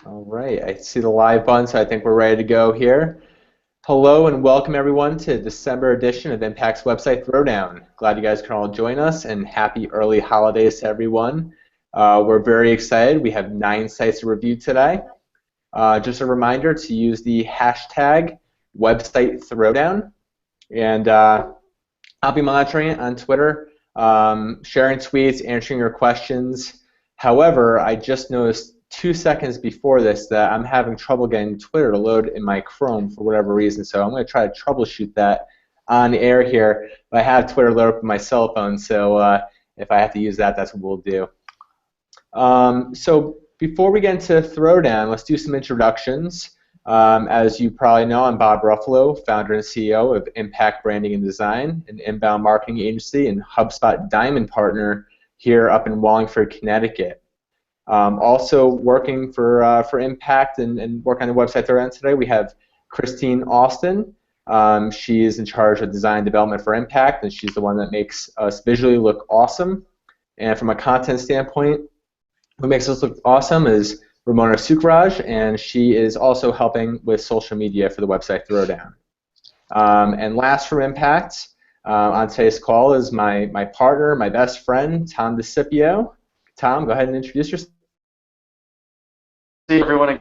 All right, I see the live button, so I think we're ready to go here. Hello and welcome everyone to December edition of Impact's website Throwdown. Glad you guys can all join us, and happy early holidays to everyone. We're very excited. We have 9 sites to review today. Just a reminder to use the hashtag website Throwdown, and I'll be monitoring it on Twitter, sharing tweets, answering your questions. However, I just noticed 2 seconds before this that I'm having trouble getting Twitter to load in my Chrome for whatever reason, so I'm going to try to troubleshoot that on the air here. But I have Twitter loaded up on my cell phone, so if I have to use that, that's what we'll do. So before we get into Throwdown, let's do some introductions. As you probably know, I'm Bob Ruffalo, founder and CEO of Impact Branding and Design, an inbound marketing agency and HubSpot Diamond partner here up in Wallingford, Connecticut. Also working for Impact and work on the website Throwdown today, we have Christine Austin. She is in charge of design and development for Impact, and she's the one that makes us visually look awesome. And from a content standpoint, what makes us look awesome is Ramona Sukraj, and she is also helping with social media for the website Throwdown. And last from Impact, on today's call is my partner, my best friend, Tom DeCipio. Tom, go ahead and introduce yourself. See everyone,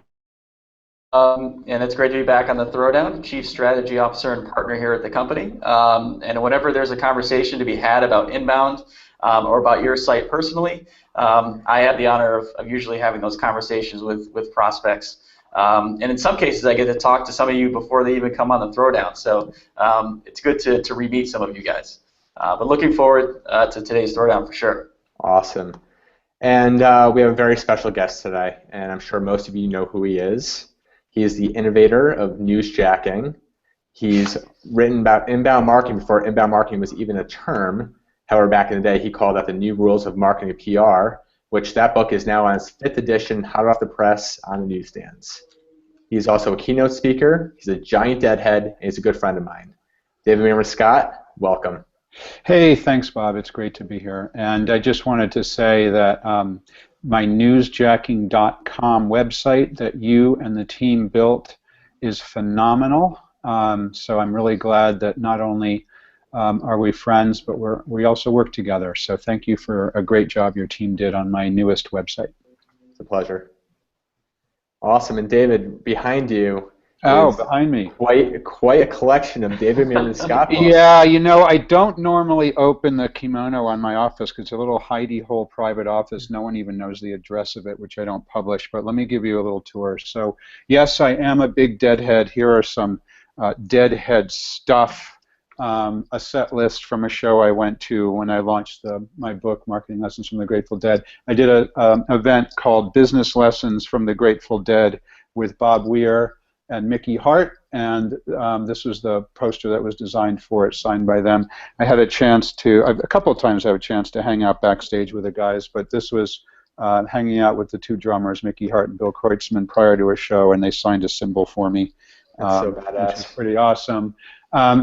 and it's great to be back on the Throwdown, Chief Strategy Officer and partner here at the company. And whenever there's a conversation to be had about inbound or about your site personally, I have the honor of usually having those conversations with prospects. And in some cases, I get to talk to some of you before they even come on the Throwdown. So it's good to re-meet some of you guys. But looking forward to today's Throwdown for sure. Awesome. And we have a very special guest today, and I'm sure most of you know who he is. He is the innovator of newsjacking. He's written about inbound marketing before inbound marketing was even a term. However, back in the day, he called that the new rules of marketing and PR, which that book is now on its 5th edition, hot off the press, on the newsstands. He's also a keynote speaker. He's a giant deadhead, and he's a good friend of mine. David Meerman Scott, welcome. Hey, thanks, Bob. It's great to be here. And I just wanted to say that my newsjacking.com website that you and the team built is phenomenal. So I'm really glad that not only are we friends, but we also work together. So thank you for a great job your team did on my newest website. It's a pleasure. Awesome. And David, behind you. Behind me. Quite a collection of David Meerman Scott books. Yeah, you know, I don't normally open the kimono on my office because it's a little hidey-hole private office. No one even knows the address of it, which I don't publish. But let me give you a little tour. So, yes, I am a big deadhead. Here are some deadhead stuff. A set list from a show I went to when I launched my book, Marketing Lessons from the Grateful Dead. I did an event called Business Lessons from the Grateful Dead with Bob Weir and Mickey Hart, and this was the poster that was designed for it, signed by them. I had a chance to, a couple of times I had a chance to hang out backstage with the guys, but this was hanging out with the 2 drummers, Mickey Hart and Bill Kreutzmann, prior to a show, and they signed a symbol for me. That's so badass. Which is pretty awesome.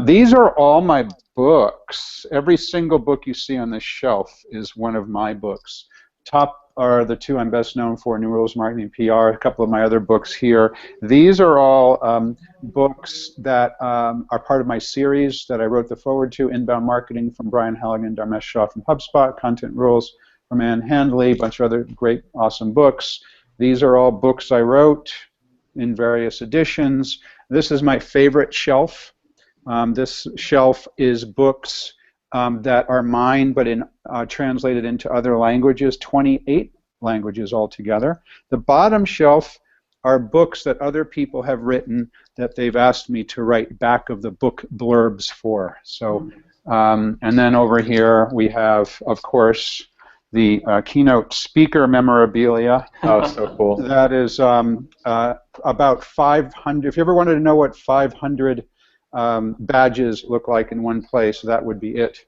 These are all my books. Every single book you see on this shelf is one of my books. Top are the 2 I'm best known for, New Rules Marketing and PR, a couple of my other books here. These are all books that are part of my series that I wrote the foreword to, Inbound Marketing from Brian Halligan, Dharmesh Shah from HubSpot, Content Rules from Ann Handley, a bunch of other great, awesome books. These are all books I wrote in various editions. This is my favorite shelf. This shelf is books that are mine, but translated into other languages, 28 languages altogether. The bottom shelf are books that other people have written that they've asked me to write back of the book blurbs for. So, and then over here we have, of course, the keynote speaker memorabilia. Oh, so cool. That is about 500. If you ever wanted to know what 500 badges look like in one place, that would be it.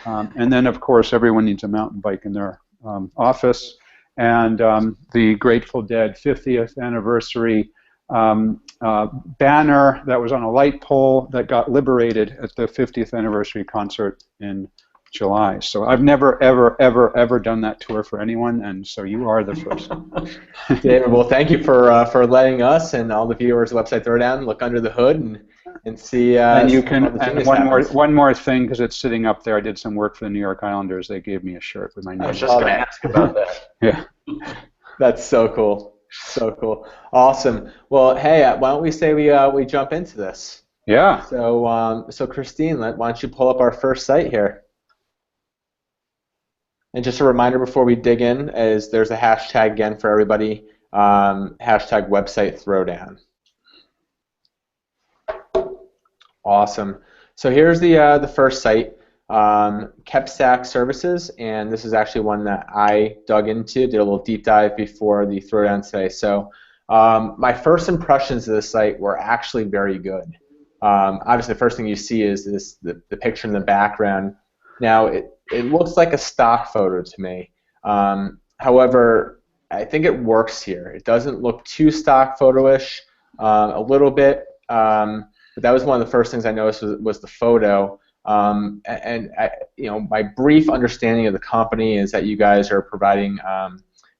And then, of course, everyone needs a mountain bike in their office. And the Grateful Dead 50th anniversary banner that was on a light pole that got liberated at the 50th anniversary concert in July. So I've never, ever, ever, ever done that tour for anyone, and so you are the first. David, well, thank you for letting us and all the viewers of Website Throwdown look under the hood and see. And you see can. how the And genius happens. one more thing, because it's sitting up there. I did some work for the New York Islanders. They gave me a shirt with my name. I was just going to ask about that. Yeah. That's so cool. So cool. Awesome. Well, hey, why don't we say we jump into this? Yeah. So Christine, why don't you pull up our first site here? And just a reminder before we dig in is there's a hashtag again for everybody, hashtag website throwdown. Awesome. So here's the first site, KepStack Services, and this is actually one that I dug into, did a little deep dive before the throwdown today. So my first impressions of this site were actually very good. Obviously, the first thing you see is the picture in the background. Now, it looks like a stock photo to me. However, I think it works here. It doesn't look too stock photo-ish, a little bit, but that was one of the first things I noticed was the photo. My brief understanding of the company is that you guys are providing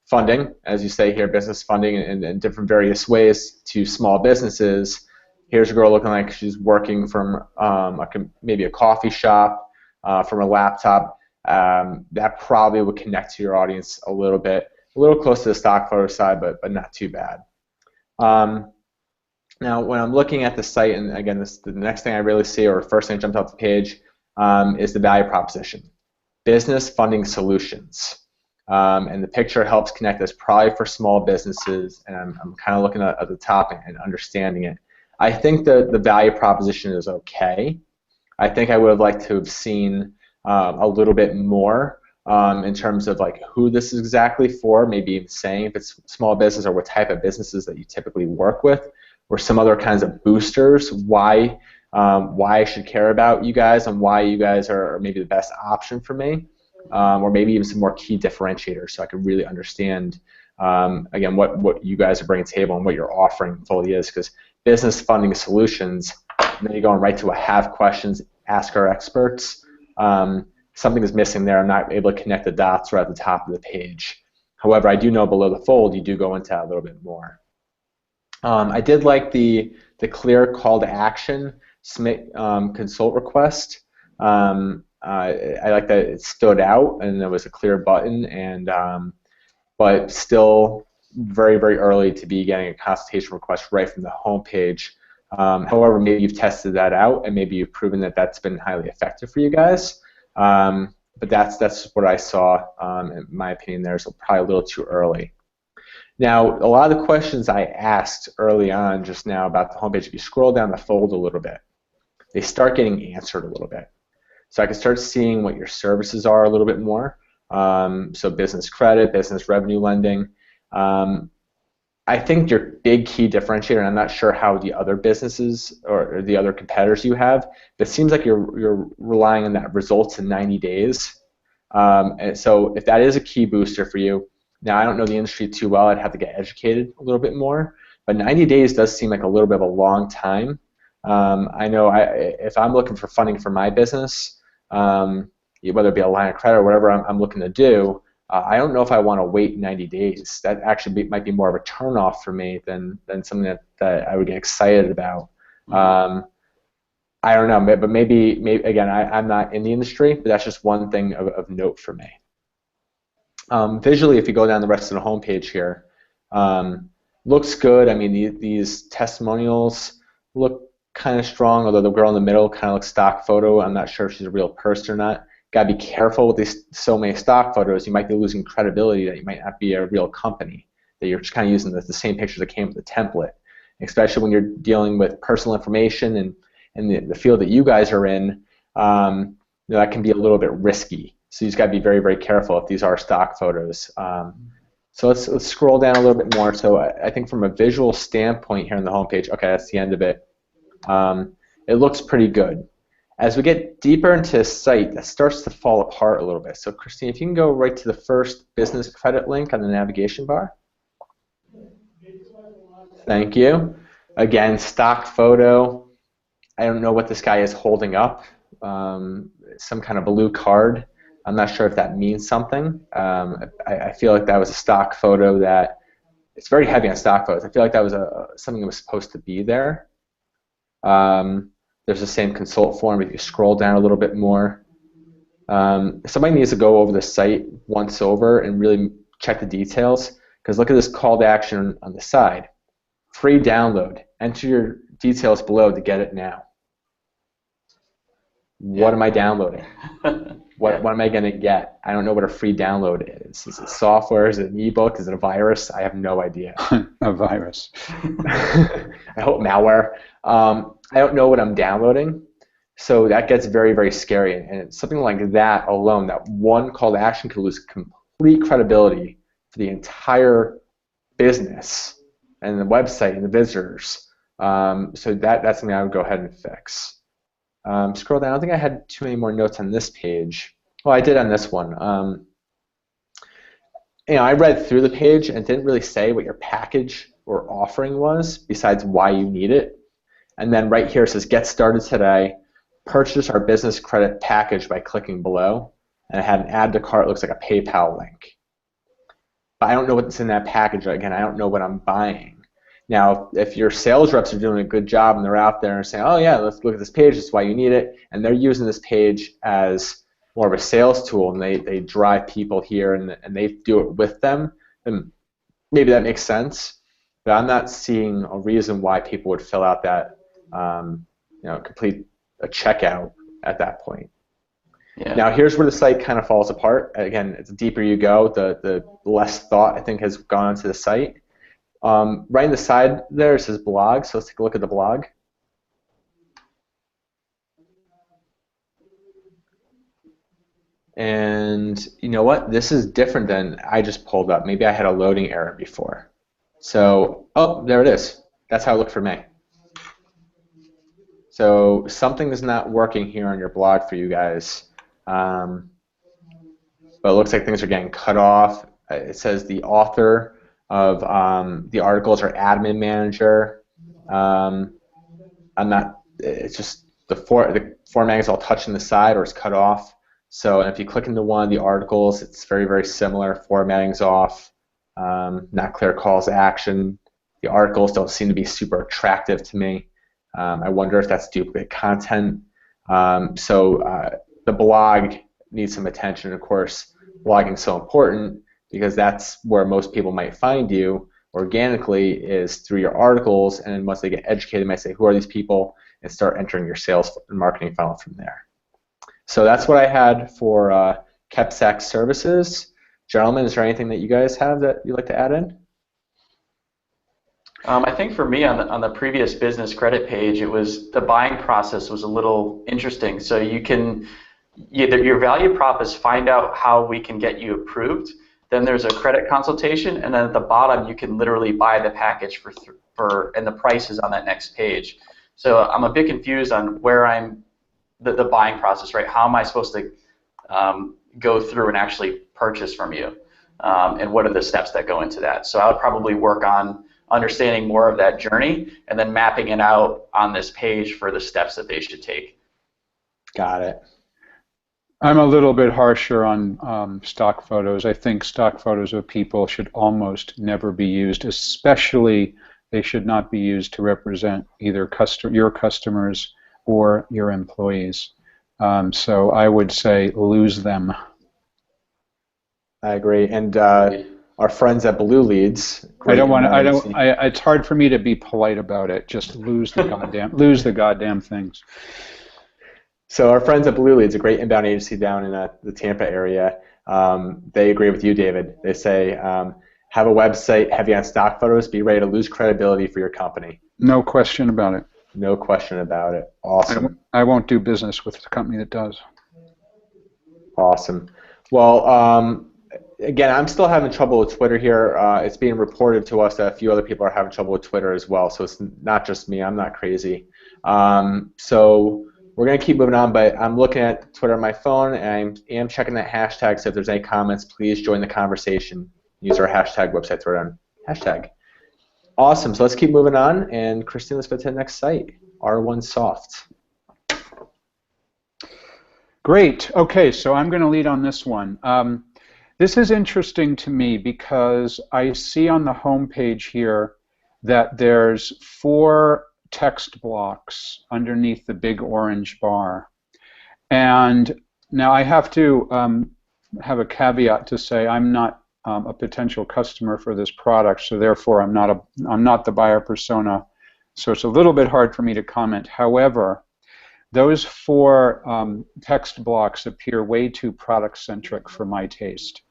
funding, as you say here, business funding in different various ways to small businesses. Here's a girl looking like she's working from maybe a coffee shop, from a laptop. That probably would connect to your audience a little bit, a little close to the stock photo side, but not too bad. Now, when I'm looking at the site, and again, the next thing I really see, or first thing that jumps off the page, is the value proposition, business funding solutions. And the picture helps connect this probably for small businesses, and I'm kind of looking at the top and understanding it. I think the value proposition is okay. I think I would have liked to have seen a little bit more in terms of like who this is exactly for, maybe even saying if it's small business or what type of businesses that you typically work with, or some other kinds of boosters, why I should care about you guys and why you guys are maybe the best option for me, or maybe even some more key differentiators so I can really understand, again, what you guys are bringing to the table and what your offering fully is, because business funding solutions, and then you're going right to a have questions, ask our experts. Something is missing there. I'm not able to connect the dots right at the top of the page. However, I do know below the fold you do go into that a little bit more. I did like the clear call to action, submit consult request. I like that it stood out and there was a clear button, and but still very, very early to be getting a consultation request right from the home page. However, maybe you've tested that out and maybe you've proven that that's been highly effective for you guys. But that's what I saw, in my opinion there, so probably a little too early. Now, a lot of the questions I asked early on just now about the homepage, if you scroll down the fold a little bit, they start getting answered a little bit. So I can start seeing what your services are a little bit more. So business credit, business revenue lending. I think your big key differentiator, and I'm not sure how the other businesses or the other competitors you have, but it seems like you're relying on that results in 90 days. And so if that is a key booster for you, now I don't know the industry too well, I'd have to get educated a little bit more, but 90 days does seem like a little bit of a long time. I know if I'm looking for funding for my business, whether it be a line of credit or whatever I'm looking to do, I don't know if I want to wait 90 days. That actually might be more of a turnoff for me than something that I would get excited about. I don't know, but maybe again, I'm not in the industry, but that's just one thing of note for me. Visually, if you go down the rest of the homepage here, looks good. I mean, these testimonials look kind of strong, although the girl in the middle kind of looks stock photo. I'm not sure if she's a real person or not. Got to be careful with these so many stock photos. You might be losing credibility that you might not be a real company, that you're just kind of using the same pictures that came with the template, especially when you're dealing with personal information and the field that you guys are in. That can be a little bit risky. So you just got to be very, very careful if these are stock photos. So let's scroll down a little bit more. So I think from a visual standpoint here on the homepage, okay, that's the end of it. It looks pretty good. As we get deeper into the site, that starts to fall apart a little bit. So Christine, if you can go right to the first business credit link on the navigation bar. Thank you. Again, stock photo. I don't know what this guy is holding up. some kind of blue card. I'm not sure if that means something. I feel like that was a stock photo that, it's very heavy on stock photos. I feel like that was something that was supposed to be there. There's the same consult form. If you scroll down a little bit more, somebody needs to go over the site once over and really check the details, because look at this call to action on the side. Free download. Enter your details below to get it now. What am I downloading? What am I going to get? I don't know what a free download is. Is it software? Is it an ebook? Is it a virus? I have no idea. A virus. I hope malware. I don't know what I'm downloading. So that gets very, very scary. And something like that alone, that one call to action, could lose complete credibility for the entire business and the website and the visitors. So that's something I would go ahead and fix. Scroll down. I don't think I had too many more notes on this page. Well, I did on this one. I read through the page and didn't really say what your package or offering was, besides why you need it. And then right here it says, get started today. Purchase our business credit package by clicking below. And it had an add to cart, looks like a PayPal link. But I don't know what's in that package. Again, I don't know what I'm buying. Now, if your sales reps are doing a good job and they're out there and saying, oh yeah, let's look at this page, that's why you need it, and they're using this page as more of a sales tool, and they drive people here and they do it with them, then maybe that makes sense. But I'm not seeing a reason why people would fill out that, complete a checkout at that point. Yeah. Now here's where the site kind of falls apart. Again, the deeper you go, the less thought I think has gone into the site. Right in the side there it says blog, so let's take a look at the blog. And you know what? This is different than I just pulled up. Maybe I had a loading error before. So, oh, there it is. That's how it looked for me. So something is not working here on your blog for you guys. But it looks like things are getting cut off. It says the author of the articles are admin manager. It's just the formatting is all touching the side or it's cut off. So if you click into one of the articles, it's very, very similar. Formatting's off. Not clear calls to action. The articles don't seem to be super attractive to me. I wonder if that's duplicate content. So the blog needs some attention. Of course, blogging is so important because that's where most people might find you organically, is through your articles, and then once they get educated, they might say, who are these people, and start entering your sales and marketing funnel from there. So that's what I had for KEPSAC services. Gentlemen, is there anything that you guys have that you'd like to add in? I think for me on the previous business credit page, it was the buying process was a little interesting. So you can, your value prop is find out how we can get you approved. Then there's a credit consultation, and then at the bottom you can literally buy the package and the price is on that next page. So I'm a bit confused on where the buying process, right? How am I supposed to go through and actually purchase from you, and what are the steps that go into that? So I would probably work on understanding more of that journey and then mapping it out on this page for the steps that they should take. Got it. I'm a little bit harsher on stock photos. I think stock photos of people should almost never be used, especially they should not be used to represent either your customers or your employees. So I would say lose them. I agree. And our friends at Blue Leads. It's hard for me to be polite about it. Just lose the goddamn things. So our friends at Blue Leads, a great inbound agency down in the Tampa area, they agree with you, David. They say, have a website heavy on stock photos, be ready to lose credibility for your company. No question about it. No question about it. Awesome. I won't do business with the company that does. Awesome. Well, again, I'm still having trouble with Twitter here. It's being reported to us that a few other people are having trouble with Twitter as well, so it's not just me. I'm not crazy. So we're going to keep moving on, but I'm looking at Twitter on my phone, and I am checking that hashtag, so if there's any comments, please join the conversation. Use our hashtag website, Throwdown hashtag. Awesome, so let's keep moving on, and Christine, let's go to the next site, R1 Soft. Great. Okay, so I'm going to lead on this one. This is interesting to me because I see on the home page here that there's 4 text blocks underneath the big orange bar. And now I have to have a caveat to say I'm not a potential customer for this product, so therefore I'm not the buyer persona. So it's a little bit hard for me to comment. However, those 4 text blocks appear way too product-centric for my taste.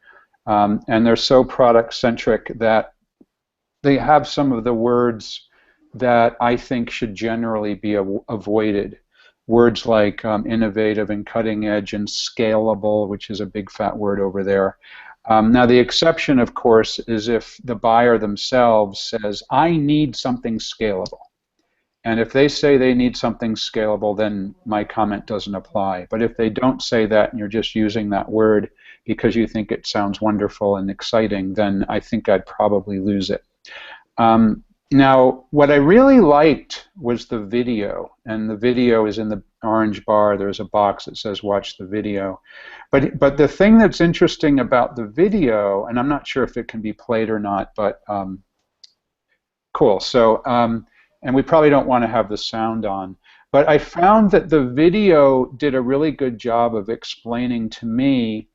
And they're so product-centric that they have some of the words that I think should generally be avoided. Words like innovative and cutting edge and scalable, which is a big fat word over there. Now the exception, of course, is if the buyer themselves says, I need something scalable. And if they say they need something scalable, then my comment doesn't apply. But if they don't say that and you're just using that word because you think it sounds wonderful and exciting, then I think I'd probably lose it. Now, what I really liked was the video, and the video is in the orange bar. There's a box that says watch the video. But the thing that's interesting about the video, and I'm not sure if it can be played or not, but cool. So, and we probably don't want to have the sound on. But I found that the video did a really good job of explaining to me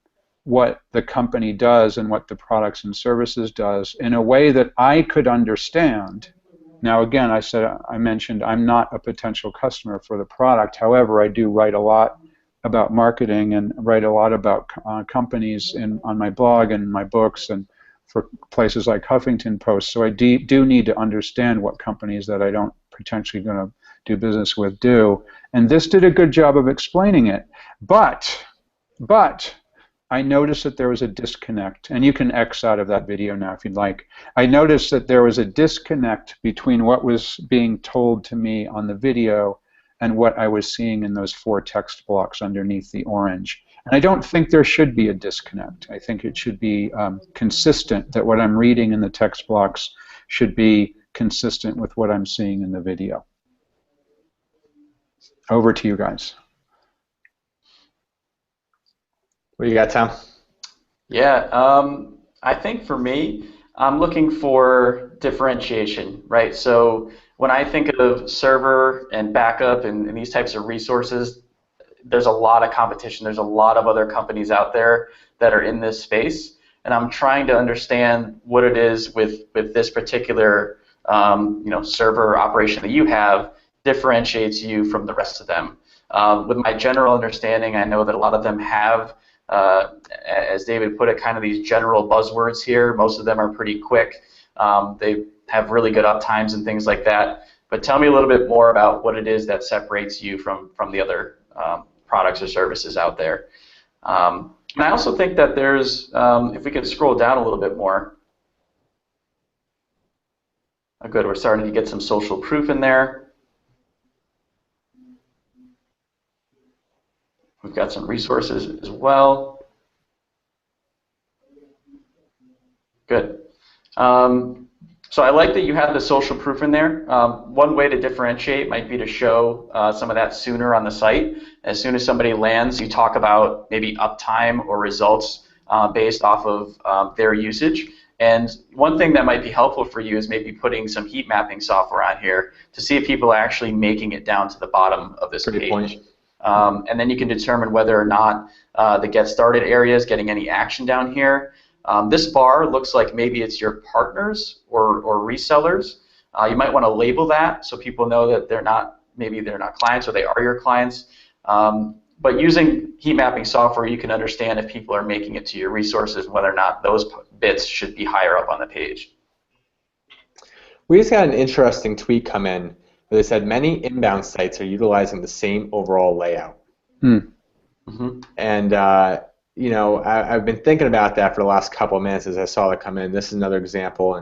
what the company does and what the products and services does in a way that I could understand. Now again, I mentioned I'm not a potential customer for the product. However, I do write a lot about marketing and write a lot about companies on my blog and my books and for places like Huffington Post. So I do need to understand what companies that I don't potentially going to do business with do. And this did a good job of explaining it. But I noticed that there was a disconnect, and you can X out of that video now if you'd like. I noticed that there was a disconnect between what was being told to me on the video and what I was seeing in those 4 text blocks underneath the orange. And I don't think there should be a disconnect. I think it should be consistent, that what I'm reading in the text blocks should be consistent with what I'm seeing in the video. Over to you guys. What do you got, Tom? Yeah, I think for me, I'm looking for differentiation, right? So when I think of server and backup and these types of resources, there's a lot of competition. There's a lot of other companies out there that are in this space, and I'm trying to understand what it is with this particular server operation that you have differentiates you from the rest of them. With my general understanding, I know that a lot of them have, as David put it, kind of these general buzzwords here. Most of them are pretty quick. They have really good uptimes and things like that. But tell me a little bit more about what it is that separates you from the other products or services out there. And I also think that there's, if we could scroll down a little bit more. Oh, good, we're starting to get some social proof in there. We've got some resources as well. Good. So I like that you have the social proof in there. One way to differentiate might be to show some of that sooner on the site. As soon as somebody lands, you talk about maybe uptime or results based off of their usage. And one thing that might be helpful for you is maybe putting some heat mapping software on here to see if people are actually making it down to the bottom of this page. Point. And then you can determine whether or not the get started area is getting any action down here. This bar looks like maybe it's your partners or resellers. You might want to label that so people know that maybe they're not clients or they are your clients. But using heat mapping software, you can understand if people are making it to your resources and whether or not those bits should be higher up on the page. We just got an interesting tweet come in where they said many inbound sites are utilizing the same overall layout. Mm-hmm. And I've been thinking about that for the last couple of minutes as I saw it come in. This is another example,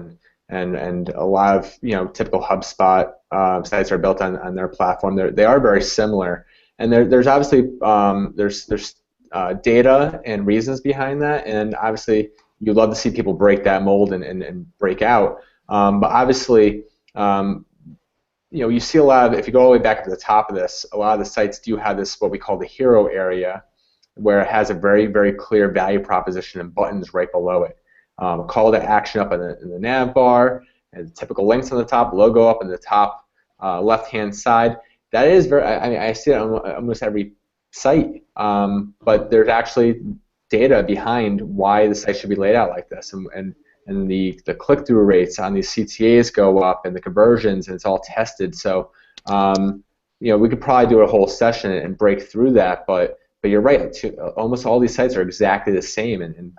and a lot of typical HubSpot sites are built on their platform. They are very similar, and there's obviously there's data and reasons behind that, and obviously you'd love to see people break that mold and break out. But obviously, you see a lot of, if you go all the way back to the top of this, a lot of the sites do have this what we call the hero area, where it has a very, very clear value proposition and buttons right below it. Call to action up in the nav bar, and typical links on the top, logo up in the top left-hand side. That is very, I mean, I see it on almost every site, but there's actually data behind why the site should be laid out like this, and the click-through rates on these CTAs go up, and the conversions, and it's all tested. So, you know, we could probably do a whole session and break through that, but you're right. Almost all these sites are exactly the same, and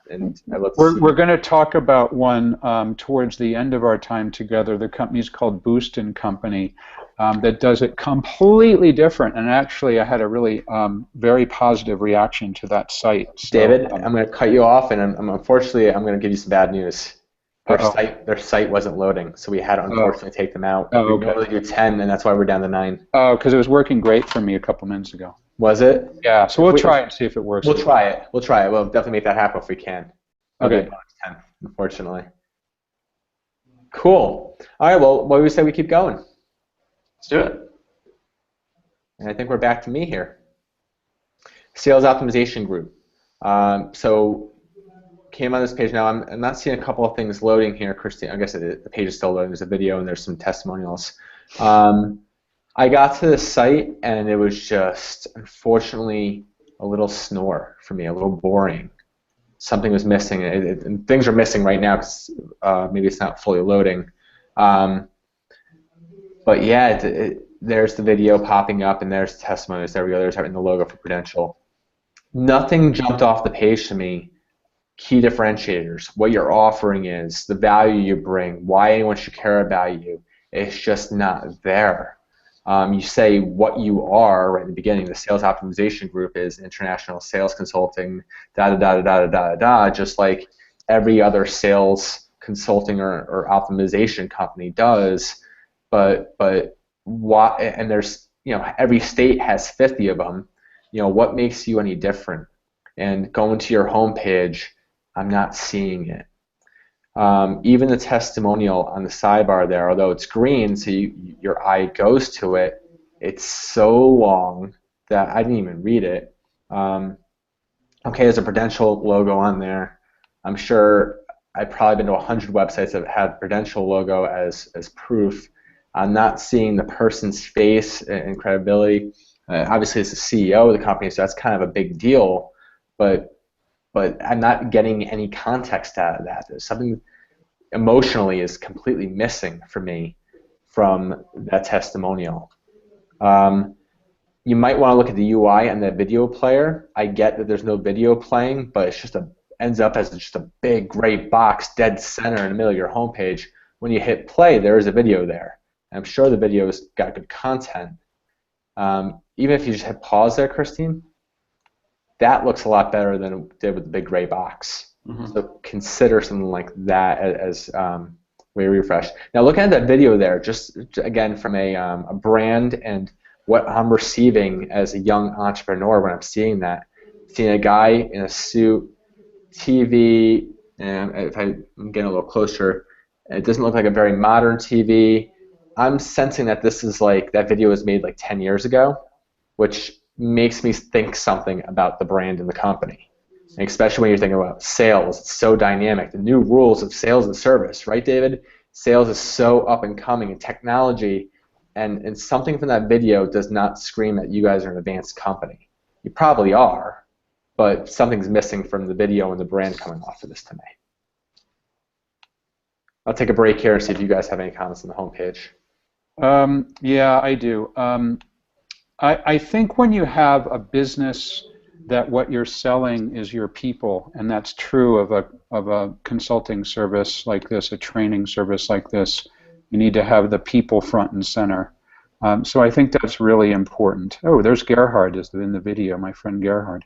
we're going to talk about one towards the end of our time together. The company's called Boost & Company, that does it completely different. And actually, I had a really very positive reaction to that site. So, David, I'm going to cut you off, and unfortunately, I'm going to give you some bad news. Their site wasn't loading, so we had to unfortunately take them out. Oh, we normally do 10, and that's why we're down to 9. Oh, because it was working great for me a couple minutes ago. Was it? Yeah, so we'll try it and see if it works. We'll try it. We'll try it. We'll definitely make that happen if we can. Okay. 10, unfortunately. Cool. All right, well, what do we say we keep going? Let's do it. And I think we're back to me here. Sales Optimization Group. So came on this page now. I'm not seeing a couple of things loading here, Christine. I guess the page is still loading. There's a video and there's some testimonials. I got to the site and it was just, unfortunately, a little snore for me, a little boring. Something was missing, and things are missing right now because maybe it's not fully loading. But yeah, there's the video popping up, and there's testimonials. There we go. There's having the logo for Prudential. Nothing jumped off the page to me. Key differentiators, what your offering is, the value you bring, why anyone should care about you. It's just not there. You say what you are right in the beginning. The Sales Optimization Group is international sales consulting, just like every other sales consulting or optimization company does. But why? And there's, you know, every state has 50 of them. You know, what makes you any different? And going to your homepage, I'm not seeing it. Even the testimonial on the sidebar there, although it's green, so your eye goes to it, it's so long that I didn't even read it. Okay, there's a Prudential logo on there. I'm sure I've probably been to 100 websites that had Prudential logo as proof. I'm not seeing the person's face and credibility. Obviously, it's the CEO of the company, so that's kind of a big deal, but I'm not getting any context out of that. There's something emotionally is completely missing for me from that testimonial. You might want to look at the UI and the video player. I get that there's no video playing, but it's just ends up as just a big gray box dead center in the middle of your homepage. When you hit play, there is a video there. I'm sure the video's got good content. Even if you just hit pause there, Christine, that looks a lot better than it did with the big gray box. Mm-hmm. So consider something like that as way refresh. Now looking at that video there, just again from a brand and what I'm receiving as a young entrepreneur when I'm seeing that, seeing a guy in a suit, TV, and if I'm getting a little closer, it doesn't look like a very modern TV. I'm sensing that this is like, that video was made like 10 years ago, which makes me think something about the brand and the company. And especially when you're thinking about sales, it's so dynamic. The new rules of sales and service, right, David? Sales is so up and coming, and technology, and something from that video does not scream that you guys are an advanced company. You probably are, but something's missing from the video and the brand coming off of this to me. I'll take a break here and see if you guys have any comments on the homepage. Yeah, I do. I think when you have a business that what you're selling is your people, and that's true of a consulting service like this, a training service like this, you need to have the people front and center. So I think that's really important. Oh, there's Gerhard is in the video, my friend Gerhard,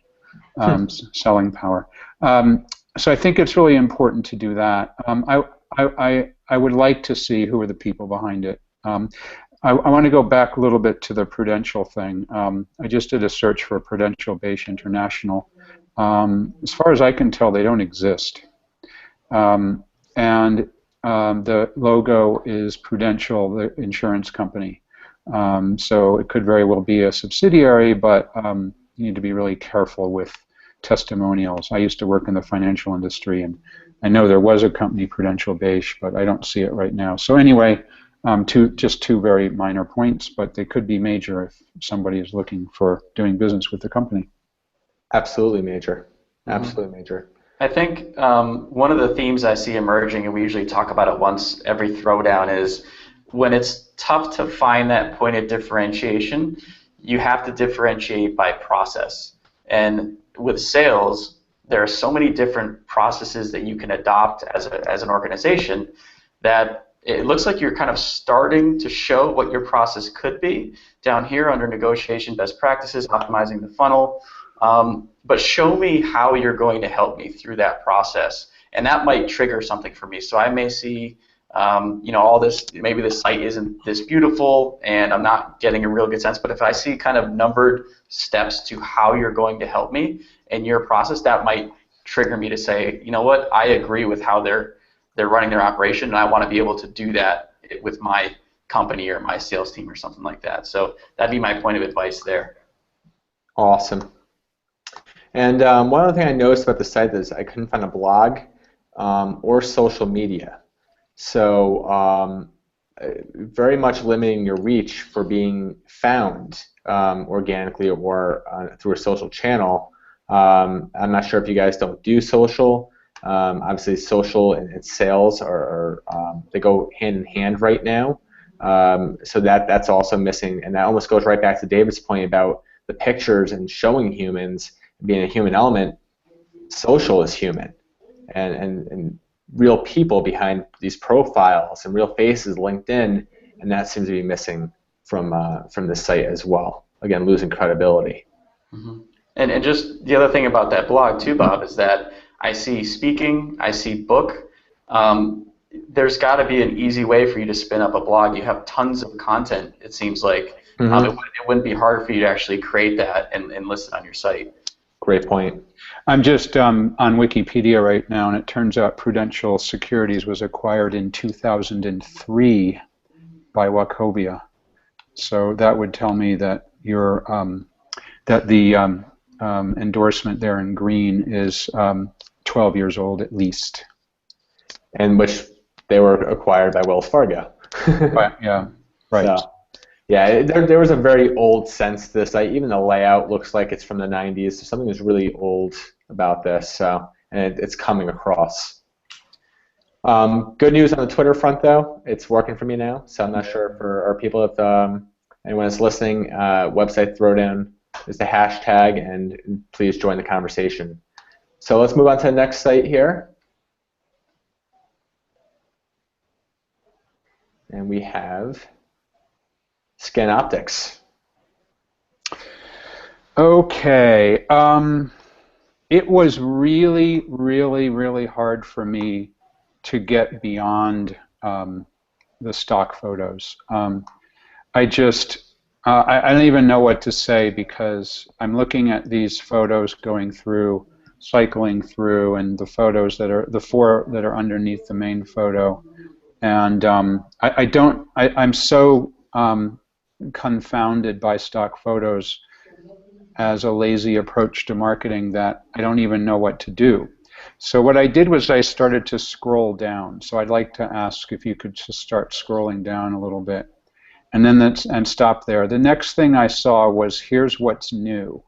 selling power. So I think it's really important to do that. I would like to see who are the people behind it. I want to go back a little bit to the Prudential thing. I just did a search for Prudential Base International. As far as I can tell, they don't exist. And the logo is Prudential, the insurance company. So it could very well be a subsidiary, but you need to be really careful with testimonials. I used to work in the financial industry, and I know there was a company, Prudential Beige, but I don't see it right now. So anyway, just two very minor points, but they could be major if somebody is looking for doing business with the company. Absolutely major. Absolutely major. I think one of the themes I see emerging, and we usually talk about it once every throwdown, is when it's tough to find that point of differentiation, you have to differentiate by process. And with sales, there are so many different processes that you can adopt as an organization that it looks like you're kind of starting to show what your process could be down here under negotiation, best practices, optimizing the funnel. But show me how you're going to help me through that process, and that might trigger something for me. So I may see, all this, maybe the site isn't this beautiful, and I'm not getting a real good sense. But if I see kind of numbered steps to how you're going to help me in your process, that might trigger me to say, you know what, I agree with how they're running their operation, and I want to be able to do that with my company or my sales team or something like that. So that'd be my point of advice there. Awesome. And one other thing I noticed about the site is I couldn't find a blog or social media. So very much limiting your reach for being found organically or through a social channel. I'm not sure if you guys don't do social. Obviously, social and sales are they go hand in hand right now. So that's also missing, and that almost goes right back to David's point about the pictures and showing humans, being a human element. Social is human, and real people behind these profiles and real faces linked in, and that seems to be missing from this site as well. Again, losing credibility. Mm-hmm. And just the other thing about that blog too, Bob, is that I see speaking, I see book. There's got to be an easy way for you to spin up a blog. You have tons of content, it seems like. Mm-hmm. It wouldn't be hard for you to actually create that and list it on your site. Great point. I'm just on Wikipedia right now, and it turns out Prudential Securities was acquired in 2003 by Wachovia. So that would tell me that that the endorsement there in green is 12 years old at least. And which they were acquired by Wells Fargo. Right, yeah, right. So, yeah, there was a very old sense to this site. Even the layout looks like it's from the 90s. So something is really old about this, so, and it's coming across. Good news on the Twitter front, though. It's working for me now, so I'm not sure for our people if anyone is listening. Website Throwdown is the hashtag, and please join the conversation. So let's move on to the next site here. And we have Scan Optics. Okay. It was really, really, really hard for me to get beyond the stock photos. I don't even know what to say, because I'm looking at these photos going through, cycling through, and the photos that are the four that are underneath the main photo, and I'm so confounded by stock photos as a lazy approach to marketing that I don't even know what to do. So what I did was I started to scroll down. So I'd like to ask if you could just start scrolling down a little bit, and then stop there. The next thing I saw was here's what's new.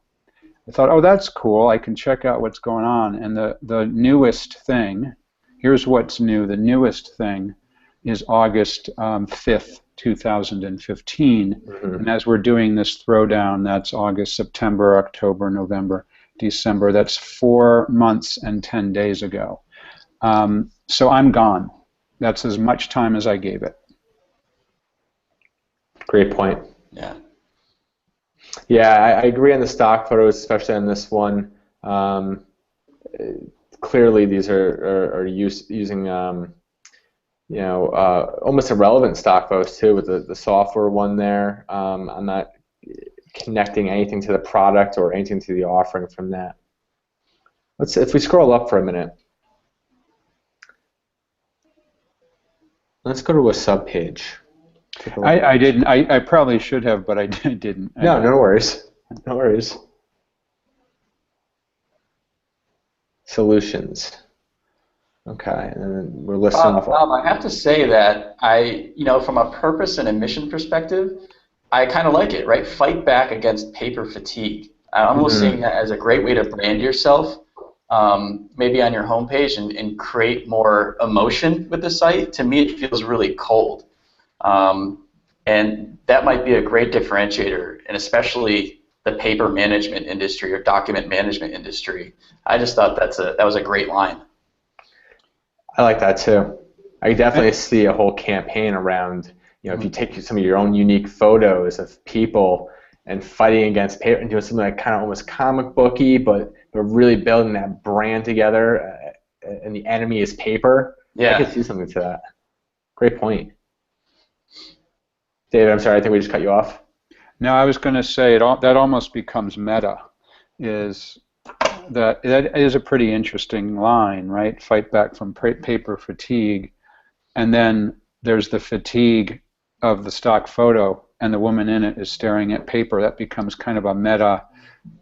I thought, oh, that's cool. I can check out what's going on. And the newest thing, here's what's new. The newest thing is August 5th, 2015. Mm-hmm. And as we're doing this throwdown, that's August, September, October, November, December. That's 4 months and 10 days ago. So I'm gone. That's as much time as I gave it. Great point. Yeah. Yeah, I agree on the stock photos, especially on this one. Clearly, these are using almost irrelevant stock photos too, with the software one there. I'm not connecting anything to the product or anything to the offering from that. If we scroll up for a minute, let's go to a subpage. I didn't. I probably should have, but I didn't. No worries. No worries. Solutions. Okay, and then we're listing off. I have to say that from a purpose and a mission perspective, I kind of like it, right? Fight back against paper fatigue. I'm almost seeing that as a great way to brand yourself, maybe on your homepage, and create more emotion with the site. To me, it feels really cold. And that might be a great differentiator, and especially the paper management industry or document management industry. I just thought that was a great line. I like that too. I definitely see a whole campaign around, if you take some of your own unique photos of people and fighting against paper and doing something like kind of almost comic booky, but really building that brand together, and the enemy is paper. Yeah. I could see something to that. Great point. David, I'm sorry, I think we just cut you off. No, I was going to say that almost becomes meta. That is a pretty interesting line, right? Fight back from paper fatigue, and then there's the fatigue of the stock photo, and the woman in it is staring at paper. That becomes kind of a meta,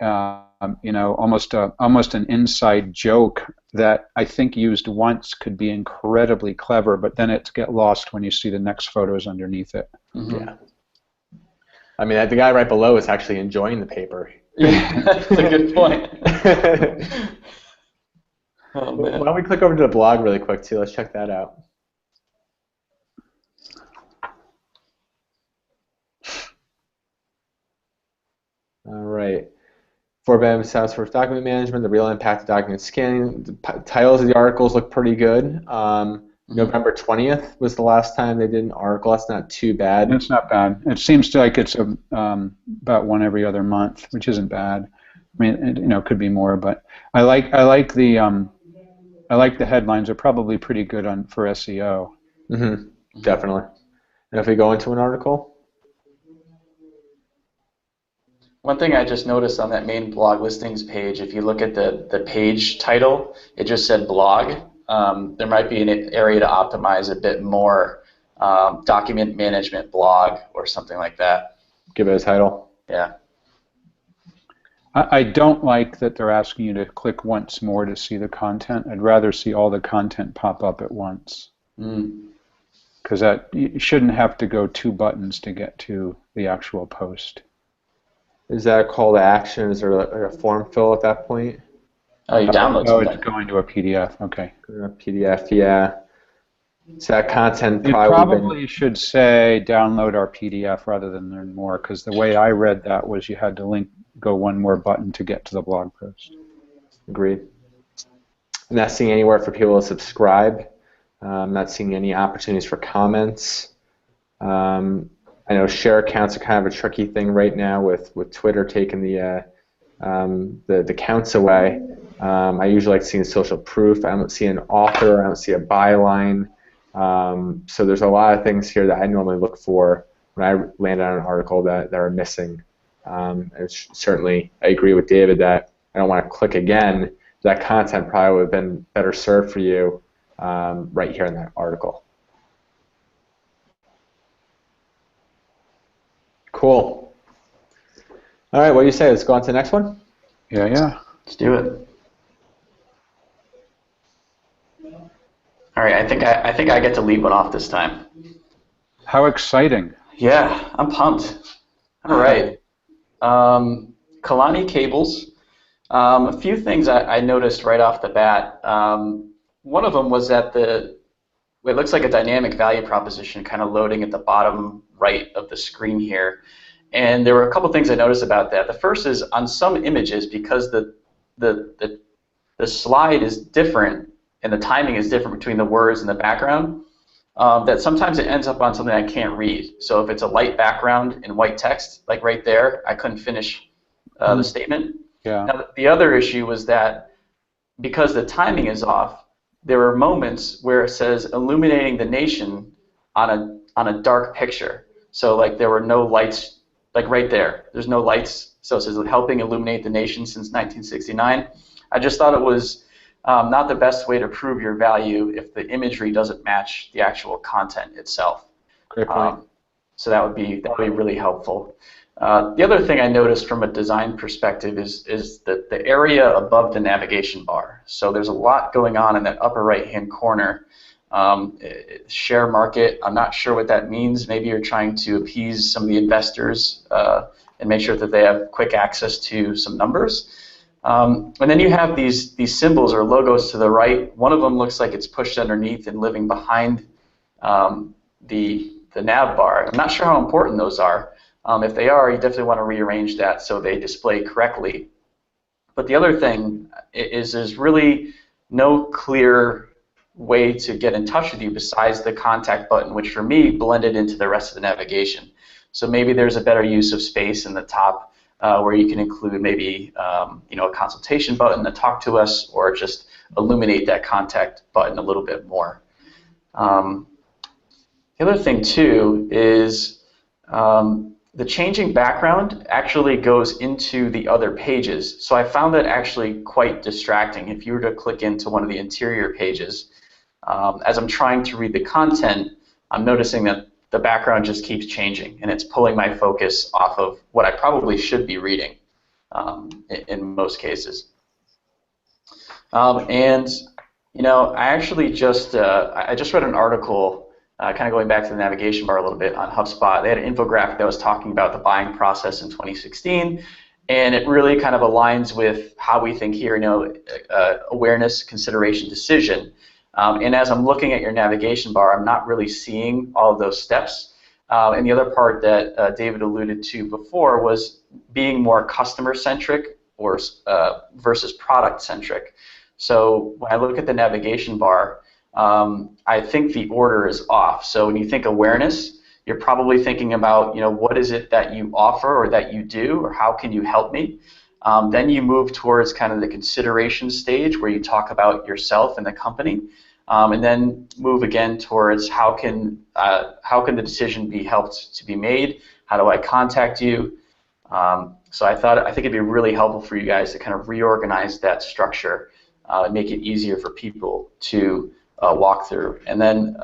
almost an inside joke that I think used once could be incredibly clever, but then it get lost when you see the next photos underneath it. Mm-hmm. Yeah. I mean, the guy right below is actually enjoying the paper. Yeah, that's a good point. Oh, man. Why don't we click over to the blog really quick, too? Let's check that out. All right. 4BAM Salesforce document management, the real impact of document scanning. The titles of the articles look pretty good. November 20th was the last time they did an article. That's not too bad. It's not bad. It seems like it's about one every other month, which isn't bad. I mean, it could be more, but I like the headlines. Are probably pretty good for SEO. Mm-hmm. Definitely. And if we go into an article. One thing I just noticed on that main blog listings page, if you look at the page title, it just said blog. There might be an area to optimize a bit more, document management blog or something like that. Give it a title. Yeah. I don't like that they're asking you to click once more to see the content. I'd rather see all the content pop up at once. Because you shouldn't have to go 2 buttons to get to the actual post. Is that a call to action? Is there a form fill at that point? Oh, you download something. It's going to a PDF. Okay. A PDF, yeah. So that content You probably should say download our PDF rather than learn more, because the way I read that was you had to go one more button to get to the blog post. Agreed. I'm not seeing anywhere for people to subscribe. I'm not seeing any opportunities for comments. I know share accounts are kind of a tricky thing right now with Twitter taking the counts away. I usually like seeing social proof. I don't see an author. I don't see a byline. So there's a lot of things here that I normally look for when I land on an article that are missing. Certainly, I agree with David that I don't want to click again. That content probably would have been better served for you right here in that article. Cool. All right, what do you say? Let's go on to the next one? Yeah. Let's do it. All right, I think I get to lead one off this time. How exciting. Yeah, I'm pumped. All right. Kalani cables. A few things I noticed right off the bat. One of them was that it looks like a dynamic value proposition kind of loading at the bottom right of the screen here. And there were a couple things I noticed about that. The first is on some images, because the slide is different and the timing is different between the words and the background, that sometimes it ends up on something I can't read. So if it's a light background and white text, like right there, I couldn't finish the statement. Yeah. Now, the other issue was that because the timing is off, there were moments where it says illuminating the nation on a dark picture. So like there were no lights, like right there, there's no lights. So it says helping illuminate the nation since 1969. I just thought it was not the best way to prove your value if the imagery doesn't match the actual content itself. Great point. So that would be really helpful. The other thing I noticed from a design perspective is that the area above the navigation bar. So there's a lot going on in that upper right-hand corner. Share market, I'm not sure what that means. Maybe you're trying to appease some of the investors and make sure that they have quick access to some numbers. And then you have these symbols or logos to the right. One of them looks like it's pushed underneath and living behind the nav bar. I'm not sure how important those are. If they are, you definitely want to rearrange that so they display correctly. But the other thing is there's really no clear way to get in touch with you besides the contact button, which for me blended into the rest of the navigation. So maybe there's a better use of space in the top where you can include maybe you know, a consultation button to talk to us, or just illuminate that contact button a little bit more. The other thing too is the changing background actually goes into the other pages. So I found that actually quite distracting. If you were to click into one of the interior pages, as I'm trying to read the content, I'm noticing that the background just keeps changing, and it's pulling my focus off of what I probably should be reading in most cases. And you know, I actually just I just read an article, kind of going back to the navigation bar a little bit, on HubSpot. They had an infographic that was talking about the buying process in 2016, and it really kind of aligns with how we think here. You know, awareness, consideration, decision. And as I'm looking at your navigation bar, I'm not really seeing all of those steps. And the other part that David alluded to before was being more customer-centric or versus product-centric. So when I look at the navigation bar, I think the order is off. So when you think awareness, you're probably thinking about, you know, what is it that you offer or that you do, or how can you help me? Then you move towards kind of the consideration stage where you talk about yourself and the company, and then move again towards how can the decision be helped to be made? How do I contact you? So I think it'd be really helpful for you guys to kind of reorganize that structure and make it easier for people to walk through. And then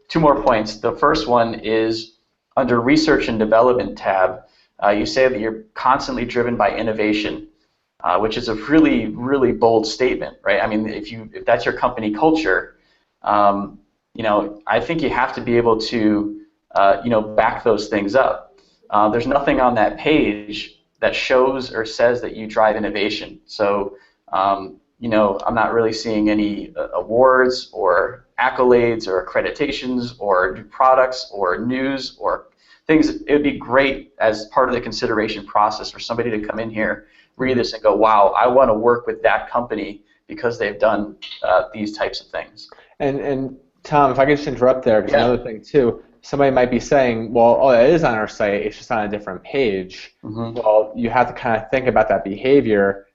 two more points. The first one is under Research and Development tab. You say that you're constantly driven by innovation, which is a really, really bold statement, right? I mean, if that's your company culture, you know, I think you have to be able to, you know, back those things up. There's nothing on that page that shows or says that you drive innovation. So, you know, I'm not really seeing any awards or accolades or accreditations or new products or news or things. It would be great as part of the consideration process for somebody to come in here, read this, and go, wow, I want to work with that company because they've done these types of things. And Tom, if I could just interrupt there, because Yeah. another thing too, somebody might be saying, well, oh, it is on our site, it's just on a different page. Mm-hmm. Well, you have to kind of think about that behavior.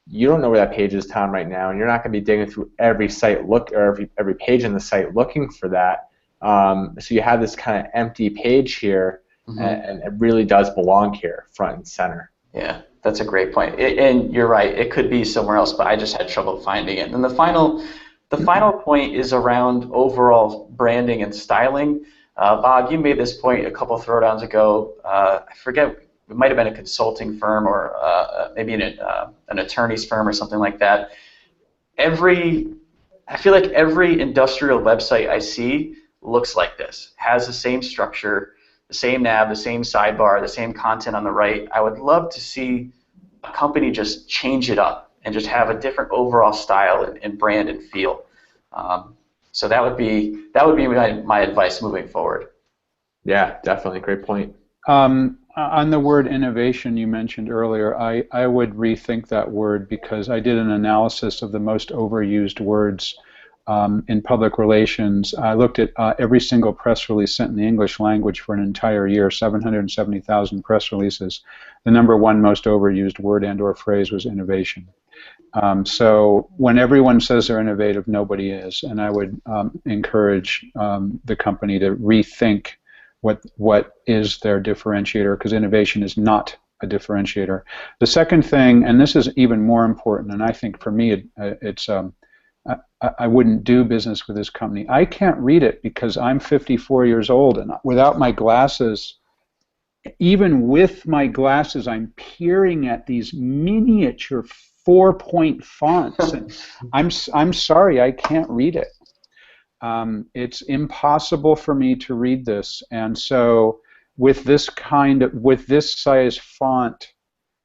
You don't know where that page is, Tom, right now, and you're not going to be digging through every site or every page in the site looking for that. So you have this kind of empty page here, mm-hmm. and it really does belong here, front and center. Yeah, that's a great point. And you're right, it could be somewhere else, but I just had trouble finding it. And the final point is around overall branding and styling. Bob, you made this point a couple of throwdowns ago. I forget, it might have been a consulting firm or maybe an attorney's firm or something like that. I feel like every industrial website I see looks like this, has the same structure, the same nav, the same sidebar, the same content on the right. I would love to see a company just change it up and just have a different overall style and brand and feel. So that would be my advice moving forward. Yeah, definitely, great point. On the word innovation you mentioned earlier, I would rethink that word, because I did an analysis of the most overused words in public relations. I looked at every single press release sent in the English language for an entire year, 770,000 press releases. The number one most overused word and or phrase was innovation. So when everyone says they're innovative, nobody is, and I would encourage the company to rethink what is their differentiator, because innovation is not a differentiator. The second thing, and this is even more important, and I think for me I wouldn't do business with this company. I can't read it because I'm 54 years old, and without my glasses, even with my glasses, I'm peering at these miniature 4-point fonts, and I'm sorry, I can't read it. It's impossible for me to read this, and so with this size font,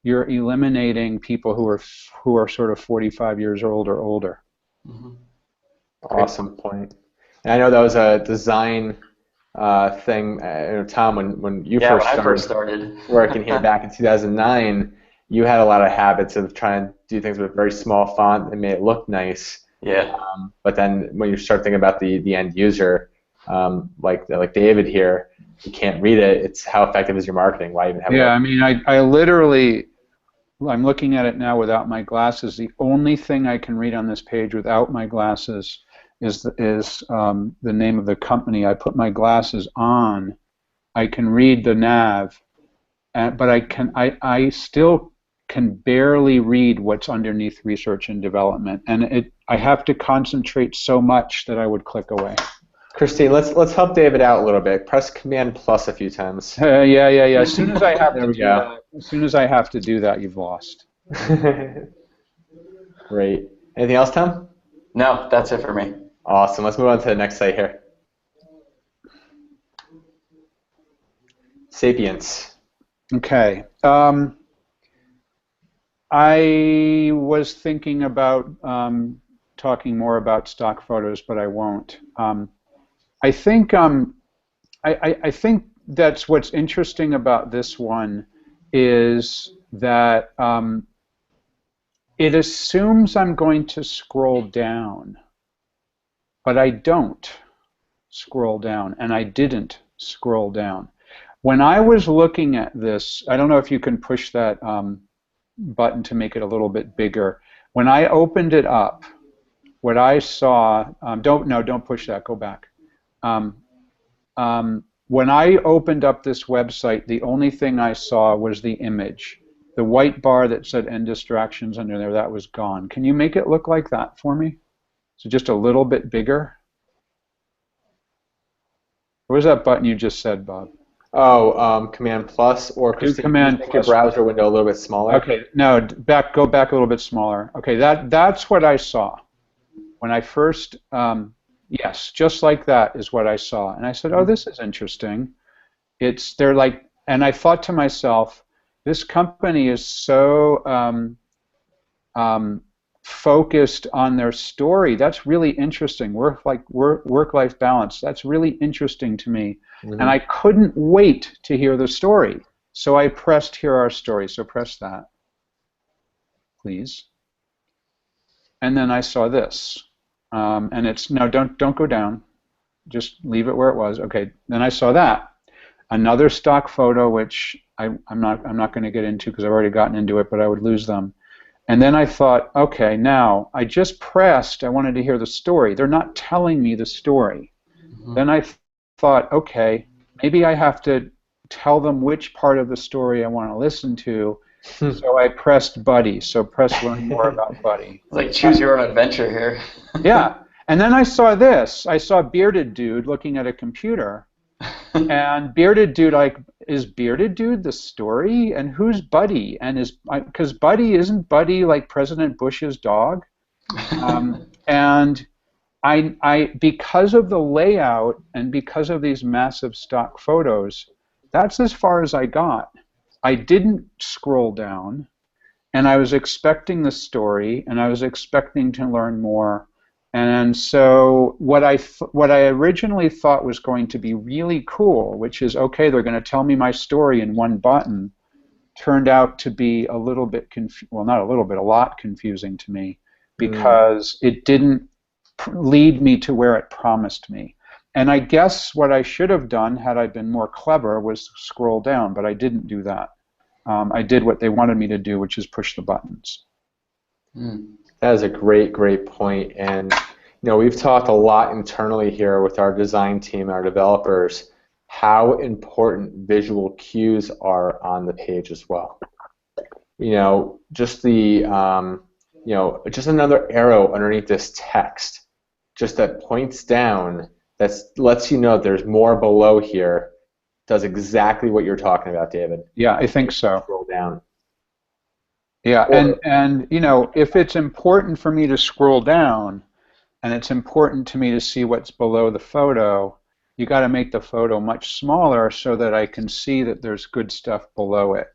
you're eliminating people who are sort of 45 years old or older. Mm-hmm. Awesome point. And I know that was a design thing, Tom, when you Yeah, first when I first started started. working here back in 2009, you had a lot of habits of trying to do things with a very small font and made it look nice. Yeah. But then when you start thinking about the end user, like David here, you can't read it. It's how effective is your marketing? Why even have it Yeah, up? I mean, I literally, I'm looking at it now without my glasses. The only thing I can read on this page without my glasses is the name of the company. I put my glasses on. I can read the nav, but I still can barely read what's underneath research and development, and I have to concentrate so much that I would click away. Christine, let's help David out a little bit. Press Command plus a few times. Yeah. As soon as I have There to we do go. that, as soon as I have to do that, you've lost. Great. Anything else, Tom? No, that's it for me. Awesome. Let's move on to the next site here. Sapiens. Okay. I was thinking about talking more about stock photos, but I won't. I think I think that's what's interesting about this one is that it assumes I'm going to scroll down, but I don't scroll down, and I didn't scroll down. When I was looking at this, I don't know if you can push that button to make it a little bit bigger. When I opened it up, what I saw, don't push that, go back. When I opened up this website, the only thing I saw was the image. The white bar that said end distractions under there, that was gone. Can you make it look like that for me? So just a little bit bigger? What was that button you just said, Bob? Oh, Command plus, or Christine, Command make your plus. browser window a little bit smaller. Okay, no, go back a little bit smaller. Okay, that's what I saw when I first. Yes, just like that is what I saw, and I said, "Oh, this is interesting." They're like, and I thought to myself, this company is so focused on their story. That's really interesting. Work-life balance. That's really interesting to me. Mm-hmm. And I couldn't wait to hear the story. So I pressed hear our story. So press that, please. And then I saw this. And it's, no, don't go down. Just leave it where it was. Okay, then I saw that. Another stock photo, which I'm not going to get into because I've already gotten into it, but I would lose them. And then I thought, okay, now I just pressed, I wanted to hear the story. They're not telling me the story. Mm-hmm. Then I thought, okay, maybe I have to tell them which part of the story I want to listen to. So I pressed Buddy. So press learn more about Buddy. Like choose your own adventure here. Yeah. And then I saw this. I saw Bearded Dude looking at a computer. And Bearded Dude, is Bearded Dude the story? And who's Buddy? And because isn't Buddy like President Bush's dog? And I because of the layout and because of these massive stock photos, that's as far as I got. I didn't scroll down, and I was expecting the story, and I was expecting to learn more. And so what I originally thought was going to be really cool, which is, okay, they're going to tell me my story in one button, turned out to be a little bit, well, not a little bit, a lot confusing to me, because it didn't lead me to where it promised me. And I guess what I should have done, had I been more clever, was scroll down, but I didn't do that. I did what they wanted me to do, which is push the buttons. That is a great point. And we've talked a lot internally here with our design team, our developers, how important visual cues are on the page as well. Just the just another arrow underneath this text, just that points down, that lets you know there's more below here. does exactly what you're talking about, David. Yeah, I think so. Scroll down. Yeah, and you know, if it's important for me to scroll down, and it's important to me to see what's below the photo, you got to make the photo much smaller so that I can see that there's good stuff below it.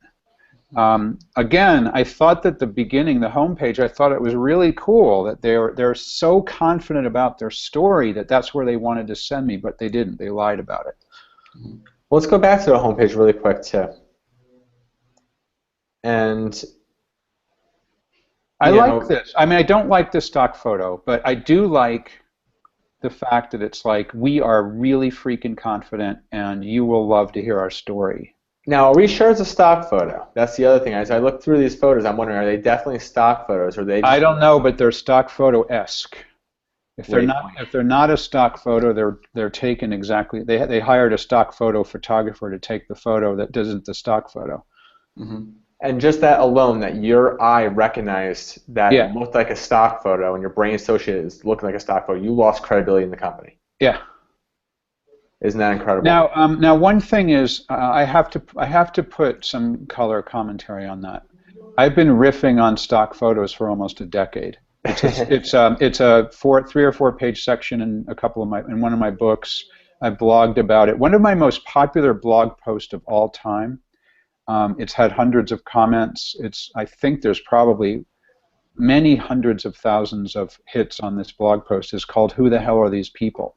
Again, I thought that the beginning, the homepage, I thought it was really cool that they're so confident about their story that that's where they wanted to send me, but they didn't. They lied about it. Well, let's go back to the homepage really quick too. And I like this. I mean, I don't like the stock photo, but I do like the fact that it's like, we are really freaking confident, and you will love to hear our story. Now, are we sure it's a stock photo? That's the other thing. As I look through these photos, I'm wondering, are they definitely stock photos, or are they just... I don't know, but they're stock photo-esque. If they're not a stock photo, they're taken exactly. They hired a stock photo photographer to take the photo that isn't the stock photo. Mm-hmm. And just that alone, that your eye recognized that it looked like a stock photo, and your brain associated it looking like a stock photo, you lost credibility in the company. Yeah. Isn't that incredible? Now one thing is, I have to put some color commentary on that. I've been riffing on stock photos for almost a decade. It's a 3 or 4 page section in one of my books. I blogged about it. One of my most popular blog posts of all time. It's had hundreds of comments. I think there's probably many hundreds of thousands of hits on this blog post. It's called "Who the Hell Are These People?"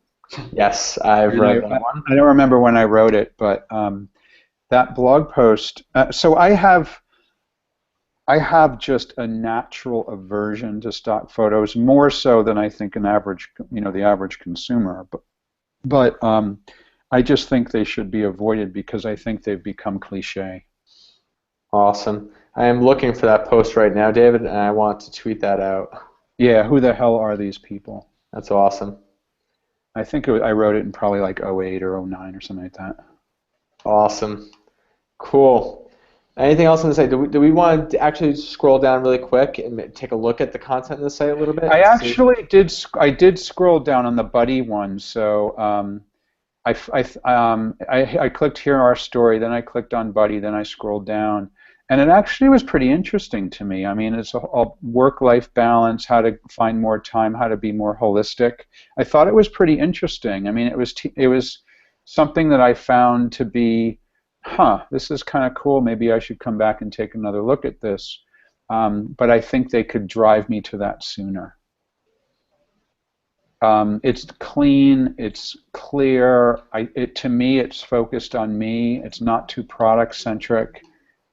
Yes, I've read that one. I don't remember when I wrote it, but that blog post. So I have just a natural aversion to stock photos, more so than I think the average consumer. But I just think they should be avoided because I think they've become cliche. Awesome. I am looking for that post right now, David, and I want to tweet that out. Yeah, who the hell are these people? That's awesome. I think I wrote it in probably like 08 or 09 or something like that. Awesome. Cool. Anything else on the site? Do we want to actually scroll down really quick and take a look at the content of the site a little bit? I did scroll down on the Buddy one, so I clicked Hear Our Story, then I clicked on Buddy, then I scrolled down. And it actually was pretty interesting to me. I mean, it's a work-life balance, how to find more time, how to be more holistic. I thought it was pretty interesting. I mean, it was something that I found to be, this is kind of cool. Maybe I should come back and take another look at this. But I think they could drive me to that sooner. It's clean, it's clear. To me, it's focused on me. It's not too product-centric.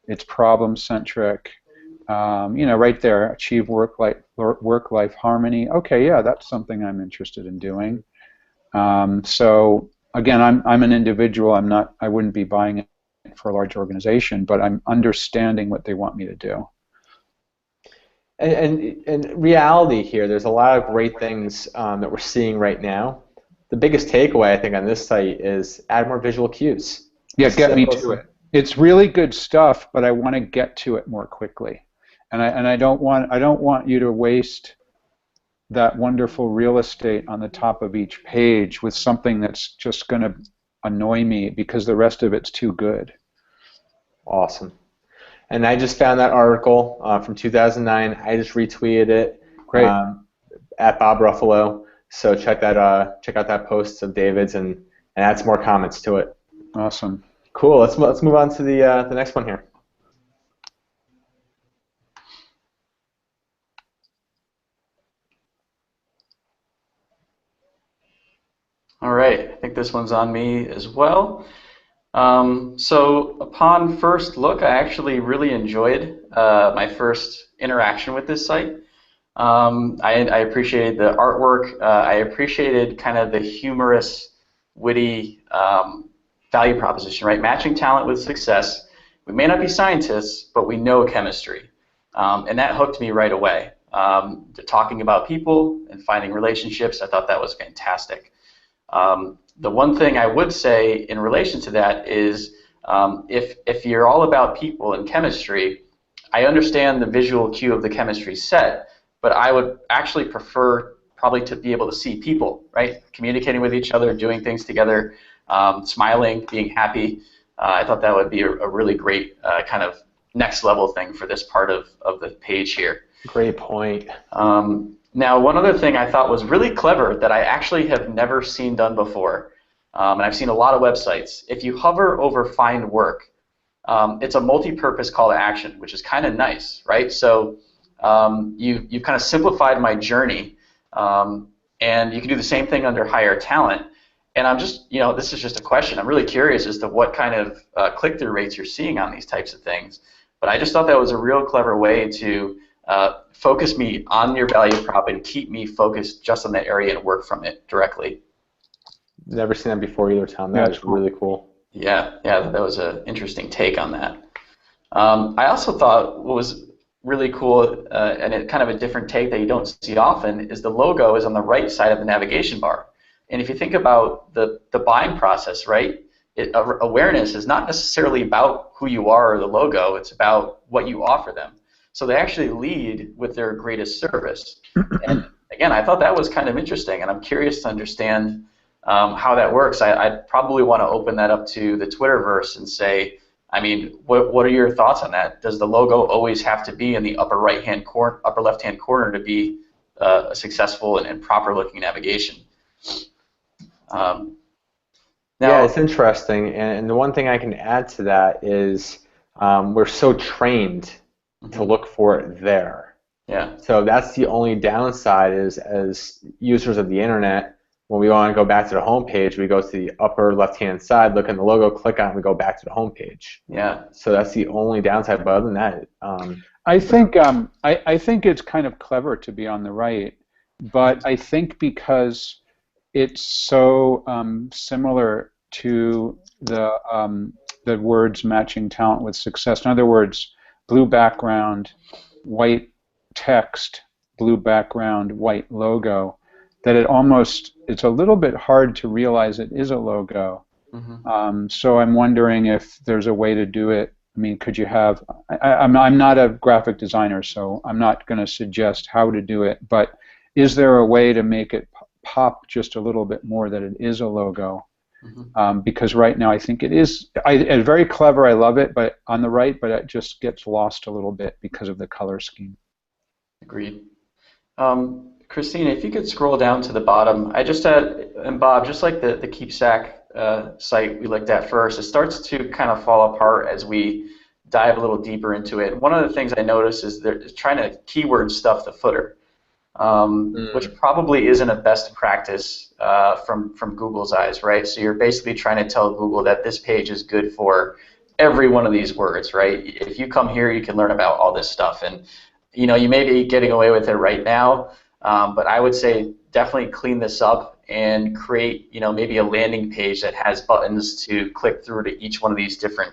It's problem-centric. Right there, achieve work-life harmony. Okay, yeah, that's something I'm interested in doing. So again, I'm an individual. I wouldn't be buying it for a large organization, but I'm understanding what they want me to do. And reality here, there's a lot of great things that we're seeing right now. The biggest takeaway, I think, on this site is add more visual cues. Yeah, get me to it. It's really good stuff, but I want to get to it more quickly, and I don't want you to waste that wonderful real estate on the top of each page with something that's just going to annoy me because the rest of it's too good. Awesome. And I just found that article from 2009. I just retweeted it. Great. At Bob Ruffalo. So check out that post of David's and add some more comments to it. Awesome. Cool. Let's move on to the next one here. All right. I think this one's on me as well. So upon first look, I actually really enjoyed my first interaction with this site. I appreciated the artwork. I appreciated kind of the humorous, witty value proposition, right? Matching talent with success. We may not be scientists, but we know chemistry. And that hooked me right away. Talking about people and finding relationships, I thought that was fantastic. The one thing I would say in relation to that is if you're all about people and chemistry, I understand the visual cue of the chemistry set, but I would actually prefer probably to be able to see people, right? Communicating with each other, doing things together. smiling, being happy. I thought that would be a really great kind of next level thing for this part of the page here. Great point. Now, one other thing I thought was really clever that I actually have never seen done before, and I've seen a lot of websites. If you hover over Find Work, it's a multi-purpose call to action, which is kind of nice, right? So you've kind of simplified my journey, and you can do the same thing under Hire Talent. And I'm just, this is just a question. I'm really curious as to what kind of click-through rates you're seeing on these types of things. But I just thought that was a real clever way to focus me on your value prop and keep me focused just on that area and work from it directly. Never seen that before either, Tom. That is really cool. Yeah, that was an interesting take on that. I also thought what was really cool and it kind of a different take that you don't see often is the logo is on the right side of the navigation bar. And if you think about the buying process, right, awareness is not necessarily about who you are or the logo, it's about what you offer them. So they actually lead with their greatest service. And again, I thought that was kind of interesting, and I'm curious to understand how that works. I'd probably want to open that up to the Twitterverse and say, I mean, what are your thoughts on that? Does the logo always have to be in the upper right-hand corner, upper left-hand corner to be a successful and proper-looking navigation? Now, yeah, it's interesting, and the one thing I can add to that is we're so trained to look for it there. Yeah. So that's the only downside is as users of the internet, when we want to go back to the home page, we go to the upper left-hand side, look in the logo, click on it, and we go back to the home page. Yeah. So that's the only downside. But other than that, I think it's kind of clever to be on the right, but I think because it's so similar to the words matching talent with success. In other words, blue background, white text, blue background, white logo, that it's a little bit hard to realize it is a logo. Mm-hmm. So I'm wondering if there's a way to do it. I mean, could you have, I'm not a graphic designer, so I'm not going to suggest how to do it, but is there a way to make it pop just a little bit more that it is a logo? Mm-hmm. Because right now I think it is it's very clever. I love it, but on the right, but it just gets lost a little bit because of the color scheme. Agreed. Christina, if you could scroll down to the bottom, I just had, and Bob, just like the Keepsack site we looked at first, it starts to kind of fall apart as we dive a little deeper into it. One of the things I noticed is they're trying to keyword stuff the footer, which probably isn't a best practice from Google's eyes, right? So you're basically trying to tell Google that this page is good for every one of these words, right? If you come here, you can learn about all this stuff, and you may be getting away with it right now. But I would say definitely clean this up and create, maybe a landing page that has buttons to click through to each one of these different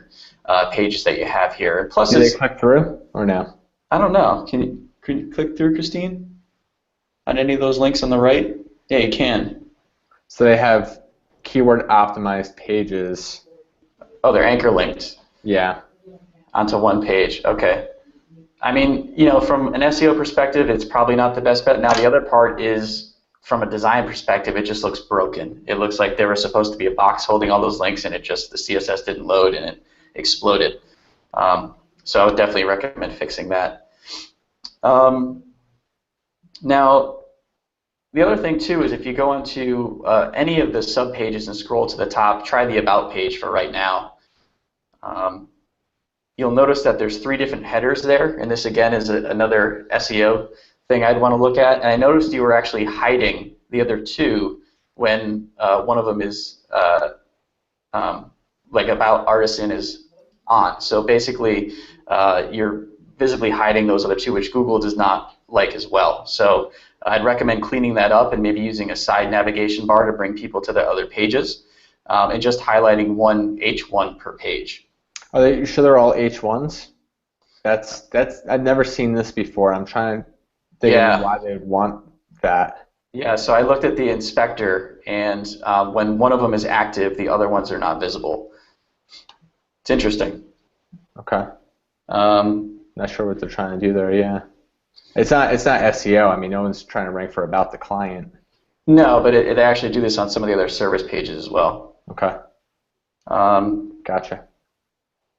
pages that you have here. And plus, do they click through or no? I don't know. Can you click through, Christine, on any of those links on the right? Yeah, you can. So they have keyword optimized pages. Oh, they're anchor linked. Yeah. Onto one page. Okay. I mean, from an SEO perspective, it's probably not the best bet. Now, the other part is, from a design perspective, it just looks broken. It looks like there was supposed to be a box holding all those links, and the CSS didn't load, and it exploded. So I would definitely recommend fixing that. Now, the other thing, too, is if you go into any of the subpages and scroll to the top, try the About page for right now. You'll notice that there's 3 different headers there, and this again is another SEO thing I'd want to look at. And I noticed you were actually hiding the other 2 when one of them is like About Artisan is on. So basically, you're visibly hiding those other 2, which Google does not like as well. So I'd recommend cleaning that up and maybe using a side navigation bar to bring people to the other pages, and just highlighting one H1 per page. Are they sure they're all H1s? That's I've never seen this before. I'm trying to think of why they would want that. Yeah, so I looked at the inspector, and when one of them is active, the other ones are not visible. It's interesting. Okay. Not sure what they're trying to do there. Yeah. It's not SEO. I mean, no one's trying to rank for about the client. No, but it actually do this on some of the other service pages as well. Okay. Gotcha.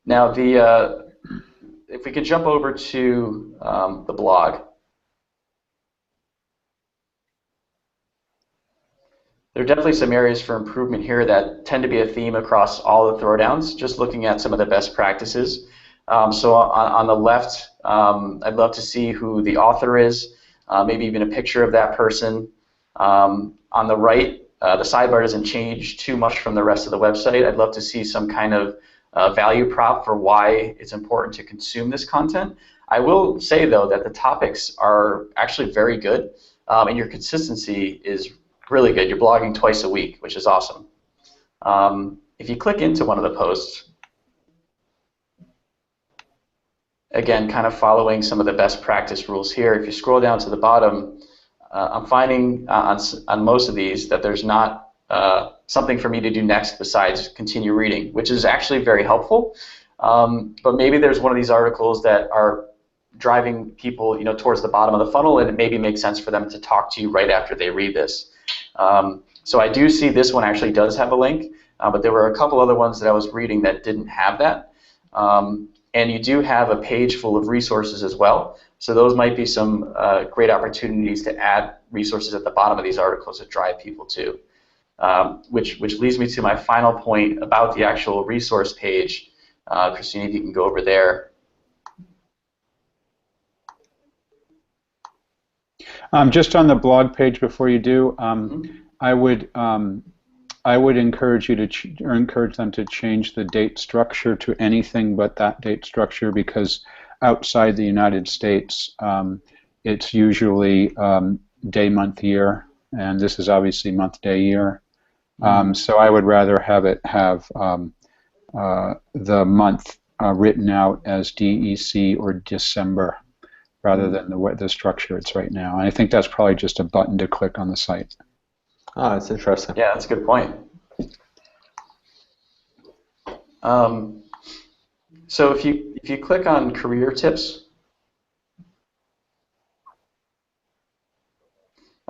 Now, if we could jump over to the blog. There are definitely some areas for improvement here that tend to be a theme across all the throwdowns, just looking at some of the best practices. So on the left, I'd love to see who the author is, maybe even a picture of that person. On the right, the sidebar doesn't change too much from the rest of the website. I'd love to see some kind of value prop for why it's important to consume this content. I will say, though, that the topics are actually very good, and your consistency is really good. You're blogging twice a week, which is awesome. If you click into one of the posts, again, kind of following some of the best practice rules here, if you scroll down to the bottom, I'm finding on most of these that there's not something for me to do next besides continue reading, which is actually very helpful. But maybe there's one of these articles that are driving people, towards the bottom of the funnel, and it maybe makes sense for them to talk to you right after they read this. So I do see this one actually does have a link, but there were a couple other ones that I was reading that didn't have that. And you do have a page full of resources as well. So those might be some great opportunities to add resources at the bottom of these articles that drive people to. Which leads me to my final point about the actual resource page. Christine, if you can go over there. Just on the blog page before you do, I would encourage you to encourage them to change the date structure to anything but that date structure, because outside the United States, it's usually day, month, year, and this is obviously month, day, year. So I would rather have it have the month written out as DEC or December, rather than the structure it's right now. And I think that's probably just a button to click on the site. Oh, that's interesting. Yeah, that's a good point. So if you click on career tips,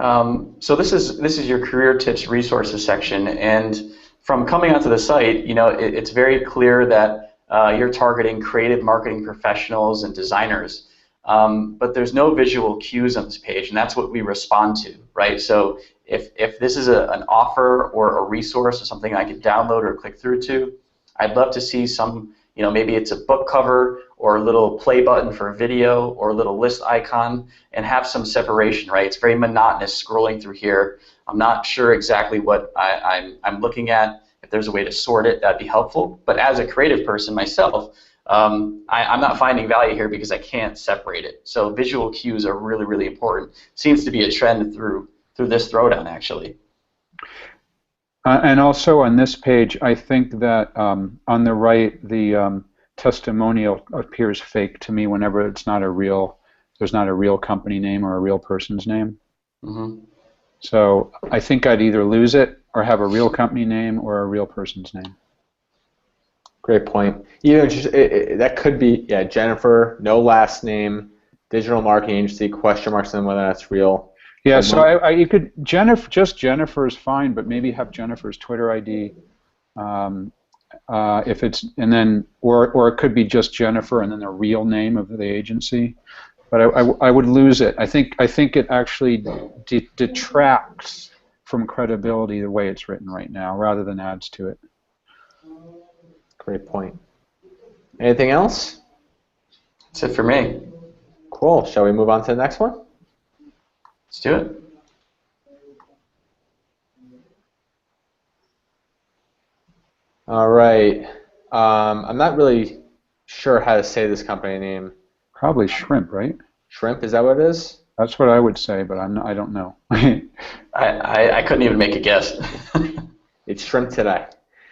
so this is your career tips resources section, and from coming onto the site, it's very clear that you're targeting creative marketing professionals and designers. But there's no visual cues on this page, and that's what we respond to, right? So if this is an offer or a resource or something I can download or click through to, I'd love to see some, maybe it's a book cover or a little play button for a video or a little list icon, and have some separation, right? It's very monotonous scrolling through here. I'm not sure exactly what I'm looking at. If there's a way to sort it, that'd be helpful. But as a creative person myself, I'm not finding value here because I can't separate it. So visual cues are really, really important. Seems to be a trend through this throwdown, actually. And also on this page, I think that on the right, the testimonial appears fake to me whenever there's not a real company name or a real person's name. Mm-hmm. So I think I'd either lose it or have a real company name or a real person's name. Great point. That could be, Jennifer, no last name, digital marketing agency, question marks on whether that's real. Yeah, so you could just Jennifer is fine, but maybe have Jennifer's Twitter ID, if it's, and then or it could be just Jennifer and then the real name of the agency. But I would lose it. I think it actually detracts from credibility the way it's written right now, rather than adds to it. Great point. Anything else? That's it for me. Cool. Shall we move on to the next one? Let's do it. All right. I'm not really sure how to say this company name. Probably Shrimp, right? Shrimp, is that what it is? That's what I would say, but I don't know. I couldn't even make a guess. It's Shrimp Today.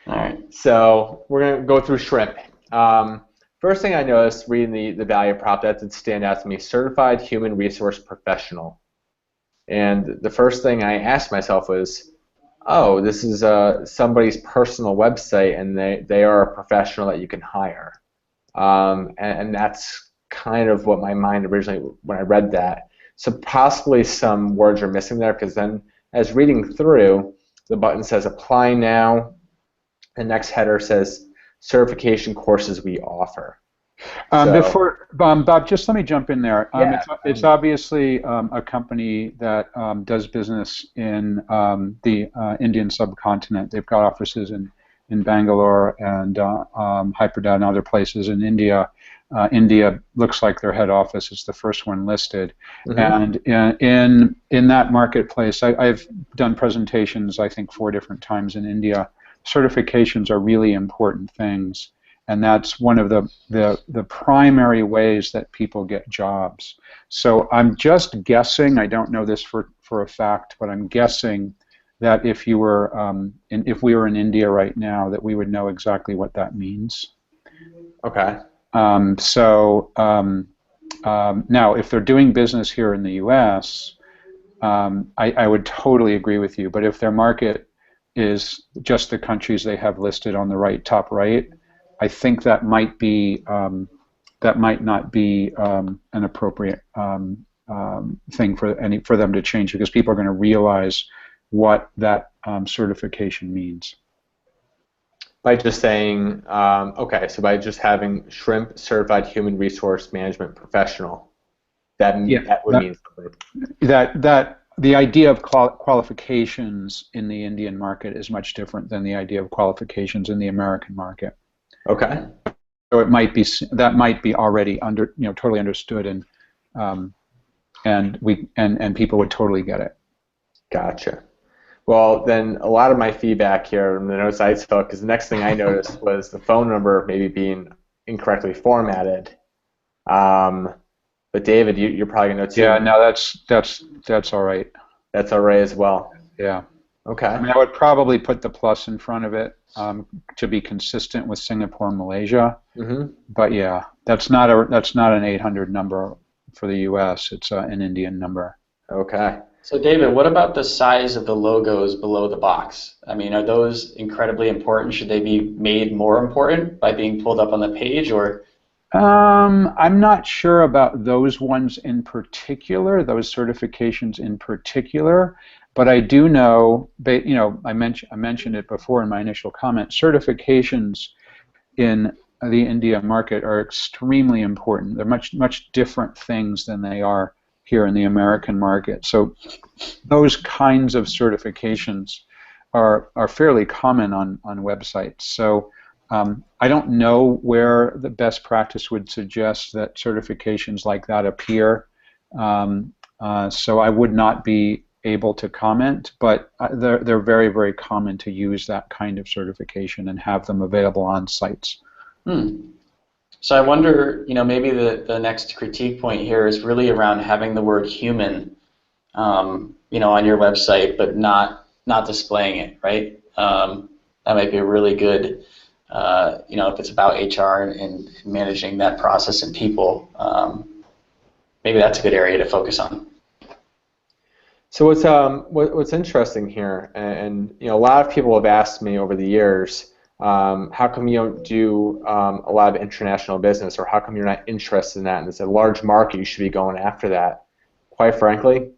All right. So we're going to go through Shrimp. First thing I noticed reading the value prop that did stand out to me, certified human resource professional. And the first thing I asked myself was, oh, this is somebody's personal website, and they are a professional that you can hire. And that's kind of what my mind originally, when I read that. So possibly some words are missing there, because then as reading through, the button says apply now, The next header says certification courses we offer. Before Bob, just let me jump in there. Yeah, it's obviously a company that does business in the Indian subcontinent. They've got offices in Bangalore and Hyderabad and other places in India. India looks like their head office is the first one listed, and in that marketplace, I've done presentations I think 4 different times in India. Certifications are really important things. And that's one of the primary ways that people get jobs. So I'm just guessing, I don't know this for a fact, but I'm guessing that if we were in India right now, that we would know exactly what that means. Okay. Now, if they're doing business here in the U.S., I would totally agree with you. But if their market is just the countries they have listed on the top right, I think that might not be an appropriate thing for them to change, because people are going to realize what that certification means. By just saying, okay, so by just having Shrimp Certified Human Resource Management Professional, that would mean something. That the idea of qualifications in the Indian market is much different than the idea of qualifications in the American market. Okay. So it might be already totally understood, and people would totally get it. Gotcha. Well, then a lot of my feedback here from the notes I took is the next thing I noticed was the phone number maybe being incorrectly formatted. But David, you're probably gonna know too. Yeah, no, that's all right. That's all right as well. Yeah. Okay. I mean, I would probably put the plus in front of it to be consistent with Singapore and Malaysia. But yeah, that's not an 800 number for the U.S. It's an Indian number. Okay. So David, what about the size of the logos below the box? I mean, are those incredibly important? Should they be made more important by being pulled up on the page, or? I'm not sure about those ones in particular, those certifications in particular. But I do know, I mentioned it before in my initial comment, certifications in the India market are extremely important. They're much different things than they are here in the American market. So those kinds of certifications are fairly common on websites. So I don't know where the best practice would suggest that certifications like that appear. So I would not be able to comment, but they're very, very common to use that kind of certification and have them available on sites. So I wonder, maybe the next critique point here is really around having the word human, on your website, but not displaying it, right? That might be a really good, if it's about HR and managing that process and people, maybe that's a good area to focus on. So what's interesting here, and a lot of people have asked me over the years, how come you don't do a lot of international business, or how come you're not interested in that? And it's a large market, you should be going after that. Quite frankly,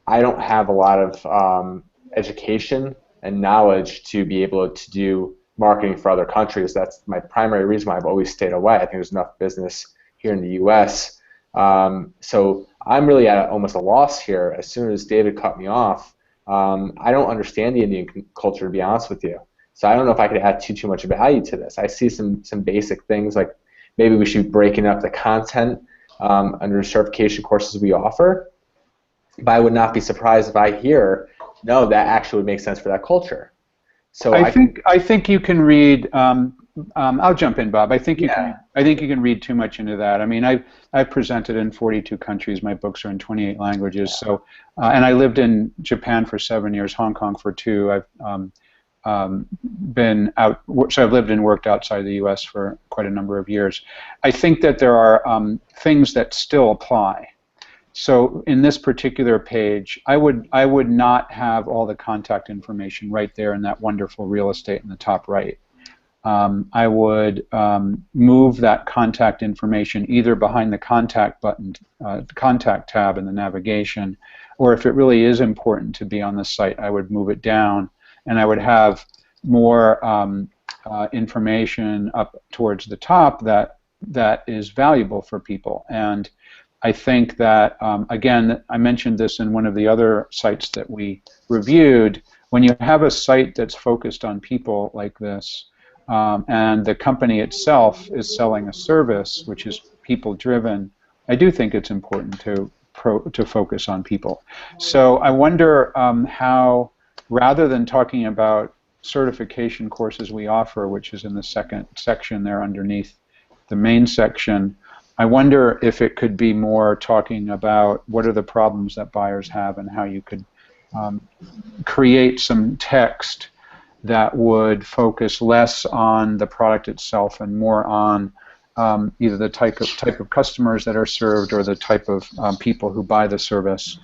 I don't have a lot of education and knowledge to be able to do marketing for other countries. That's my primary reason why I've always stayed away. I think there's enough business here in the U.S. So I'm really at almost a loss here. As soon as David cut me off, I don't understand the Indian culture, to be honest with you. So I don't know if I could add too much value to this. I see some basic things like maybe we should be breaking up the content under certification courses we offer. But I would not be surprised if I hear, no, that actually would make sense for that culture. So I think you can read. I'll jump in, Bob. I think you can read too much into that. I mean, I've presented in 42 countries. My books are in 28 languages. So, and I lived in Japan for 7 years, Hong Kong for 2. I've been out. So I've lived and worked outside the U.S. for quite a number of years. I think that there are things that still apply. So in this particular page, I would not have all the contact information right there in that wonderful real estate in the top right. I would move that contact information either behind the contact button, contact tab in the navigation, or if it really is important to be on the site, I would move it down, and I would have more information up towards the top that is valuable for people. And I think that, again, I mentioned this in one of the other sites that we reviewed, when you have a site that's focused on people like this, and the company itself is selling a service which is people-driven, I do think it's important to focus on people. So I wonder how, rather than talking about certification courses we offer, which is in the second section there underneath the main section, I wonder if it could be more talking about what are the problems that buyers have and how you could create some text that would focus less on the product itself and more on either the type of customers that are served or the type of people who buy the service,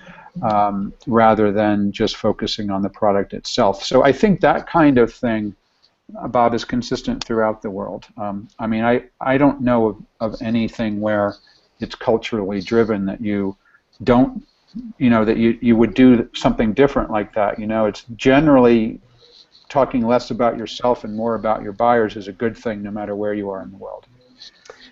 rather than just focusing on the product itself. So I think that kind of thing, Bob, is consistent throughout the world. I mean, I don't know of anything where it's culturally driven that you don't, that you would do something different like that. It's generally talking less about yourself and more about your buyers is a good thing no matter where you are in the world.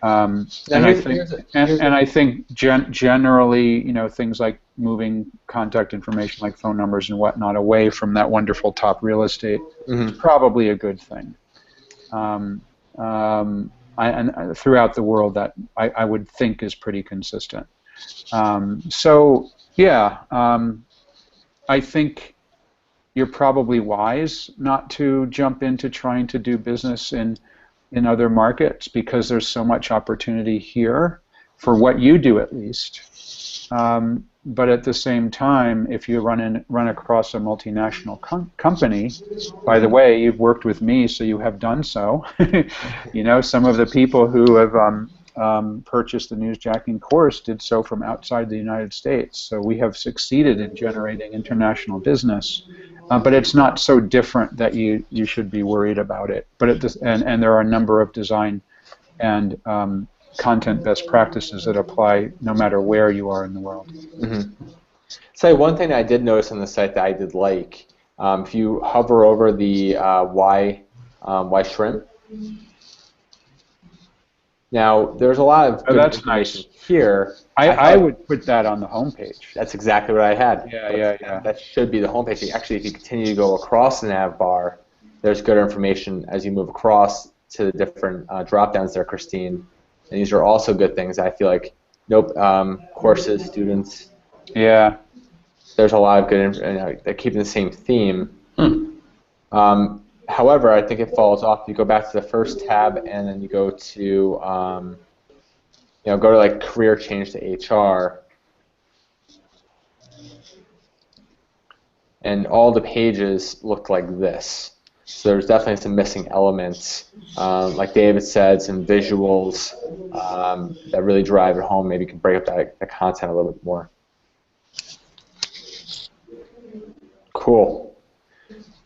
And I think generally, things like moving contact information like phone numbers and whatnot away from that wonderful top real estate is probably a good thing. And throughout the world, that I would think is pretty consistent. So yeah, I think you're probably wise not to jump into trying to do business in other markets because there's so much opportunity here for what you do, at least. But at the same time, if you run across a multinational company, by the way, you've worked with me, so you have done so. Some of the people who have purchased the newsjacking course did so from outside the United States. So we have succeeded in generating international business. But it's not so different that you should be worried about it. But and there are a number of design and content best practices that apply no matter where you are in the world. So one thing I did notice on the site that I did like, if you hover over the why shrimp. Now there's a lot of good information here. I would put that on the homepage. That's exactly what I had. Yeah. That should be the homepage. Actually, if you continue to go across the nav bar, there's good information as you move across to the different drop-downs there, Christine. And these are also good things. I feel like, courses, students. Yeah. There's a lot of good, they're keeping the same theme. However, I think it falls off. You go back to the first tab, and then you go to, go to like career change to HR, and all the pages look like this. So there's definitely some missing elements, like David said, some visuals that really drive it home. Maybe you can break up the content a little bit more. Cool.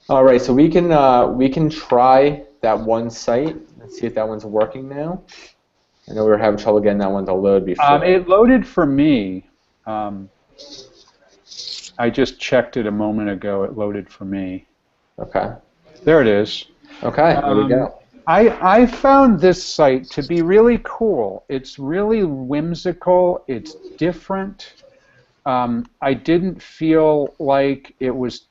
All right, so we can try that one site and see if that one's working now. I know we were having trouble getting that one to load before. It loaded for me. I just checked it a moment ago. It loaded for me. Okay. There it is. Okay, there we go. I found this site to be really cool. It's really whimsical. It's different. I didn't feel like it was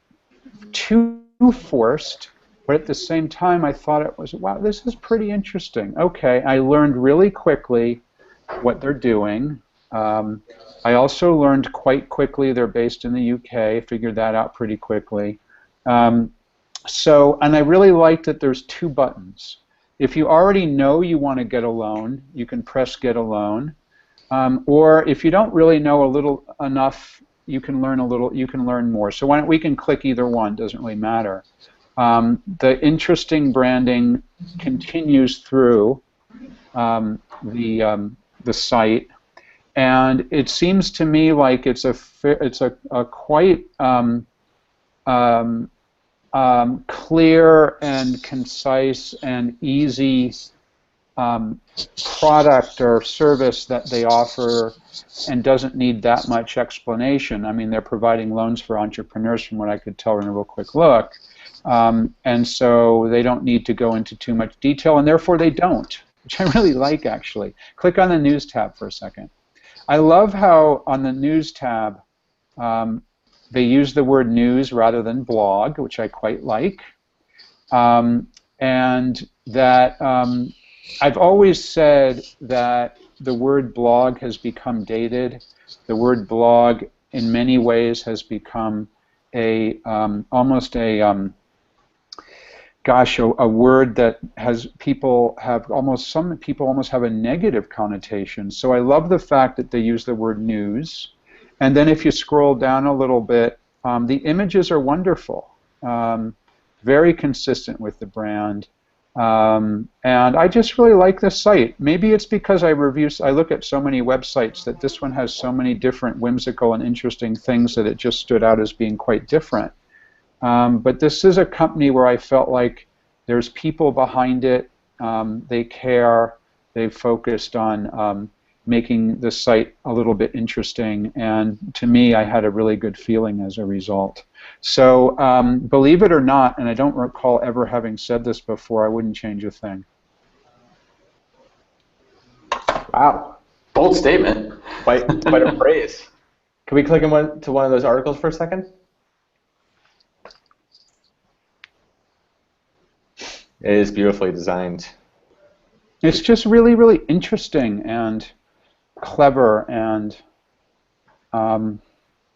too forced, but at the same time I thought it was, wow, this is pretty interesting. Okay, I learned really quickly what they're doing. I also learned quite quickly they're based in the UK, figured that out pretty quickly. And I really liked that there's two buttons. If you already know you want to get a loan, you can press get a loan. Or if you don't really know enough, you can learn more. So we can click either one, doesn't really matter. The interesting branding continues through the site, and it seems to me like it's a quite clear and concise and easy product or service that they offer, and doesn't need that much explanation. I mean, they're providing loans for entrepreneurs from what I could tell in a real quick look. And so they don't need to go into too much detail, and therefore they don't, which I really like, actually. Click on the News tab for a second. I love how on the News tab they use the word news rather than blog, which I quite like. And that I've always said that the word blog has become dated. The word blog in many ways has become a almost a a word that has some people almost have a negative connotation. So I love the fact that they use the word news. And then if you scroll down a little bit, the images are wonderful, very consistent with the brand. And I just really like this site. Maybe it's because I look at so many websites that this one has so many different whimsical and interesting things that it just stood out as being quite different. But this is a company where I felt like there's people behind it. They care. They've focused on making the site a little bit interesting. And to me, I had a really good feeling as a result. So believe it or not, and I don't recall ever having said this before, I wouldn't change a thing. Wow. Bold statement. Quite a phrase. Can we click to one of those articles for a second? It is beautifully designed. It's just really, really interesting and clever, and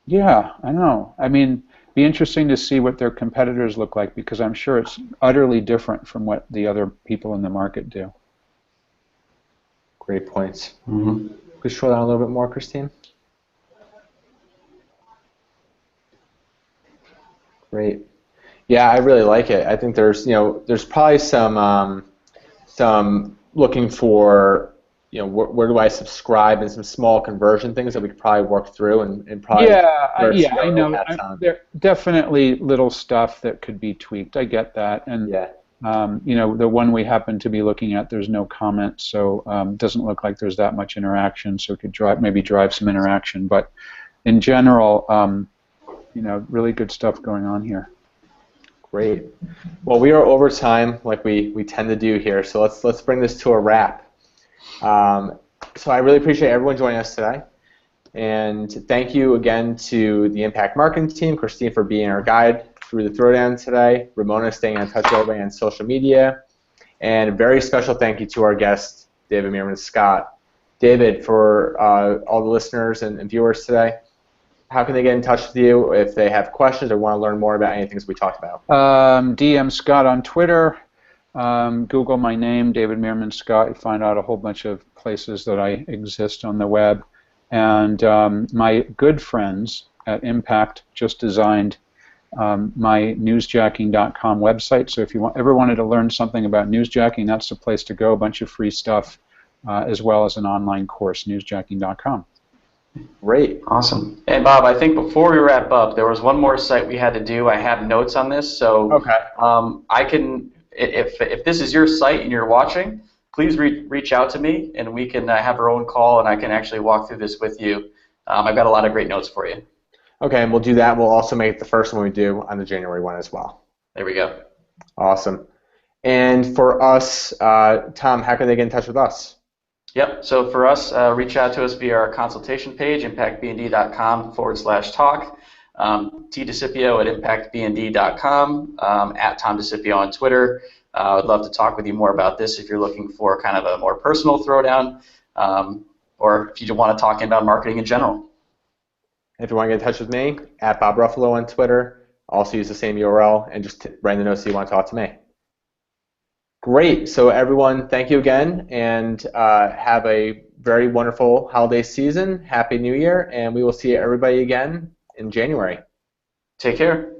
yeah, I don't know. I mean, be interesting to see what their competitors look like, because I'm sure it's utterly different from what the other people in the market do. Great points. Mm-hmm. Could you scroll down a little bit more, Christine? Great. Yeah, I really like it. I think there's probably some looking for, where do I subscribe, and some small conversion things that we could probably work through and probably. I know. There definitely little stuff that could be tweaked. I get that, and yeah. The one we happen to be looking at, there's no comment, so it doesn't look like there's that much interaction. So it could maybe drive some interaction, but in general, really good stuff going on here. Great. Well, we are over time, like we tend to do here. So let's bring this to a wrap. So I really appreciate everyone joining us today, and thank you again to the Impact Marketing team, Christine for being our guide through the Throwdown today, Ramona staying in touch with everybody on social media, and a very special thank you to our guest, David Meerman Scott. David, for all the listeners and viewers today, how can they get in touch with you if they have questions or want to learn more about anything we talked about? DM Scott on Twitter. Google my name, David Meerman Scott. You find out a whole bunch of places that I exist on the web. And my good friends at Impact just designed my newsjacking.com website. So if you ever wanted to learn something about newsjacking, that's the place to go. A bunch of free stuff, as well as an online course, newsjacking.com. Great. Awesome. And Bob, I think before we wrap up, there was one more site we had to do. I have notes on this, so okay. I can, if this is your site and you're watching, please reach out to me, and we can have our own call, and I can actually walk through this with you. I've got a lot of great notes for you. Okay, and we'll do that. We'll also make it the first one we do on the January one as well. There we go. Awesome. And for us, Tom, how can they get in touch with us? Yep, so for us, reach out to us via our consultation page, impactbnd.com/talk, T. DeCipio at impactbnd.com, at Tom DeCipio on Twitter. I would love to talk with you more about this if you're looking for kind of a more personal throwdown, or if you want to talk about marketing in general. If you want to get in touch with me, at Bob Ruffalo on Twitter. Also use the same URL, and just write in the notes that you want to talk to me. Great. So everyone, thank you again, and have a very wonderful holiday season. Happy New Year, and we will see everybody again in January. Take care.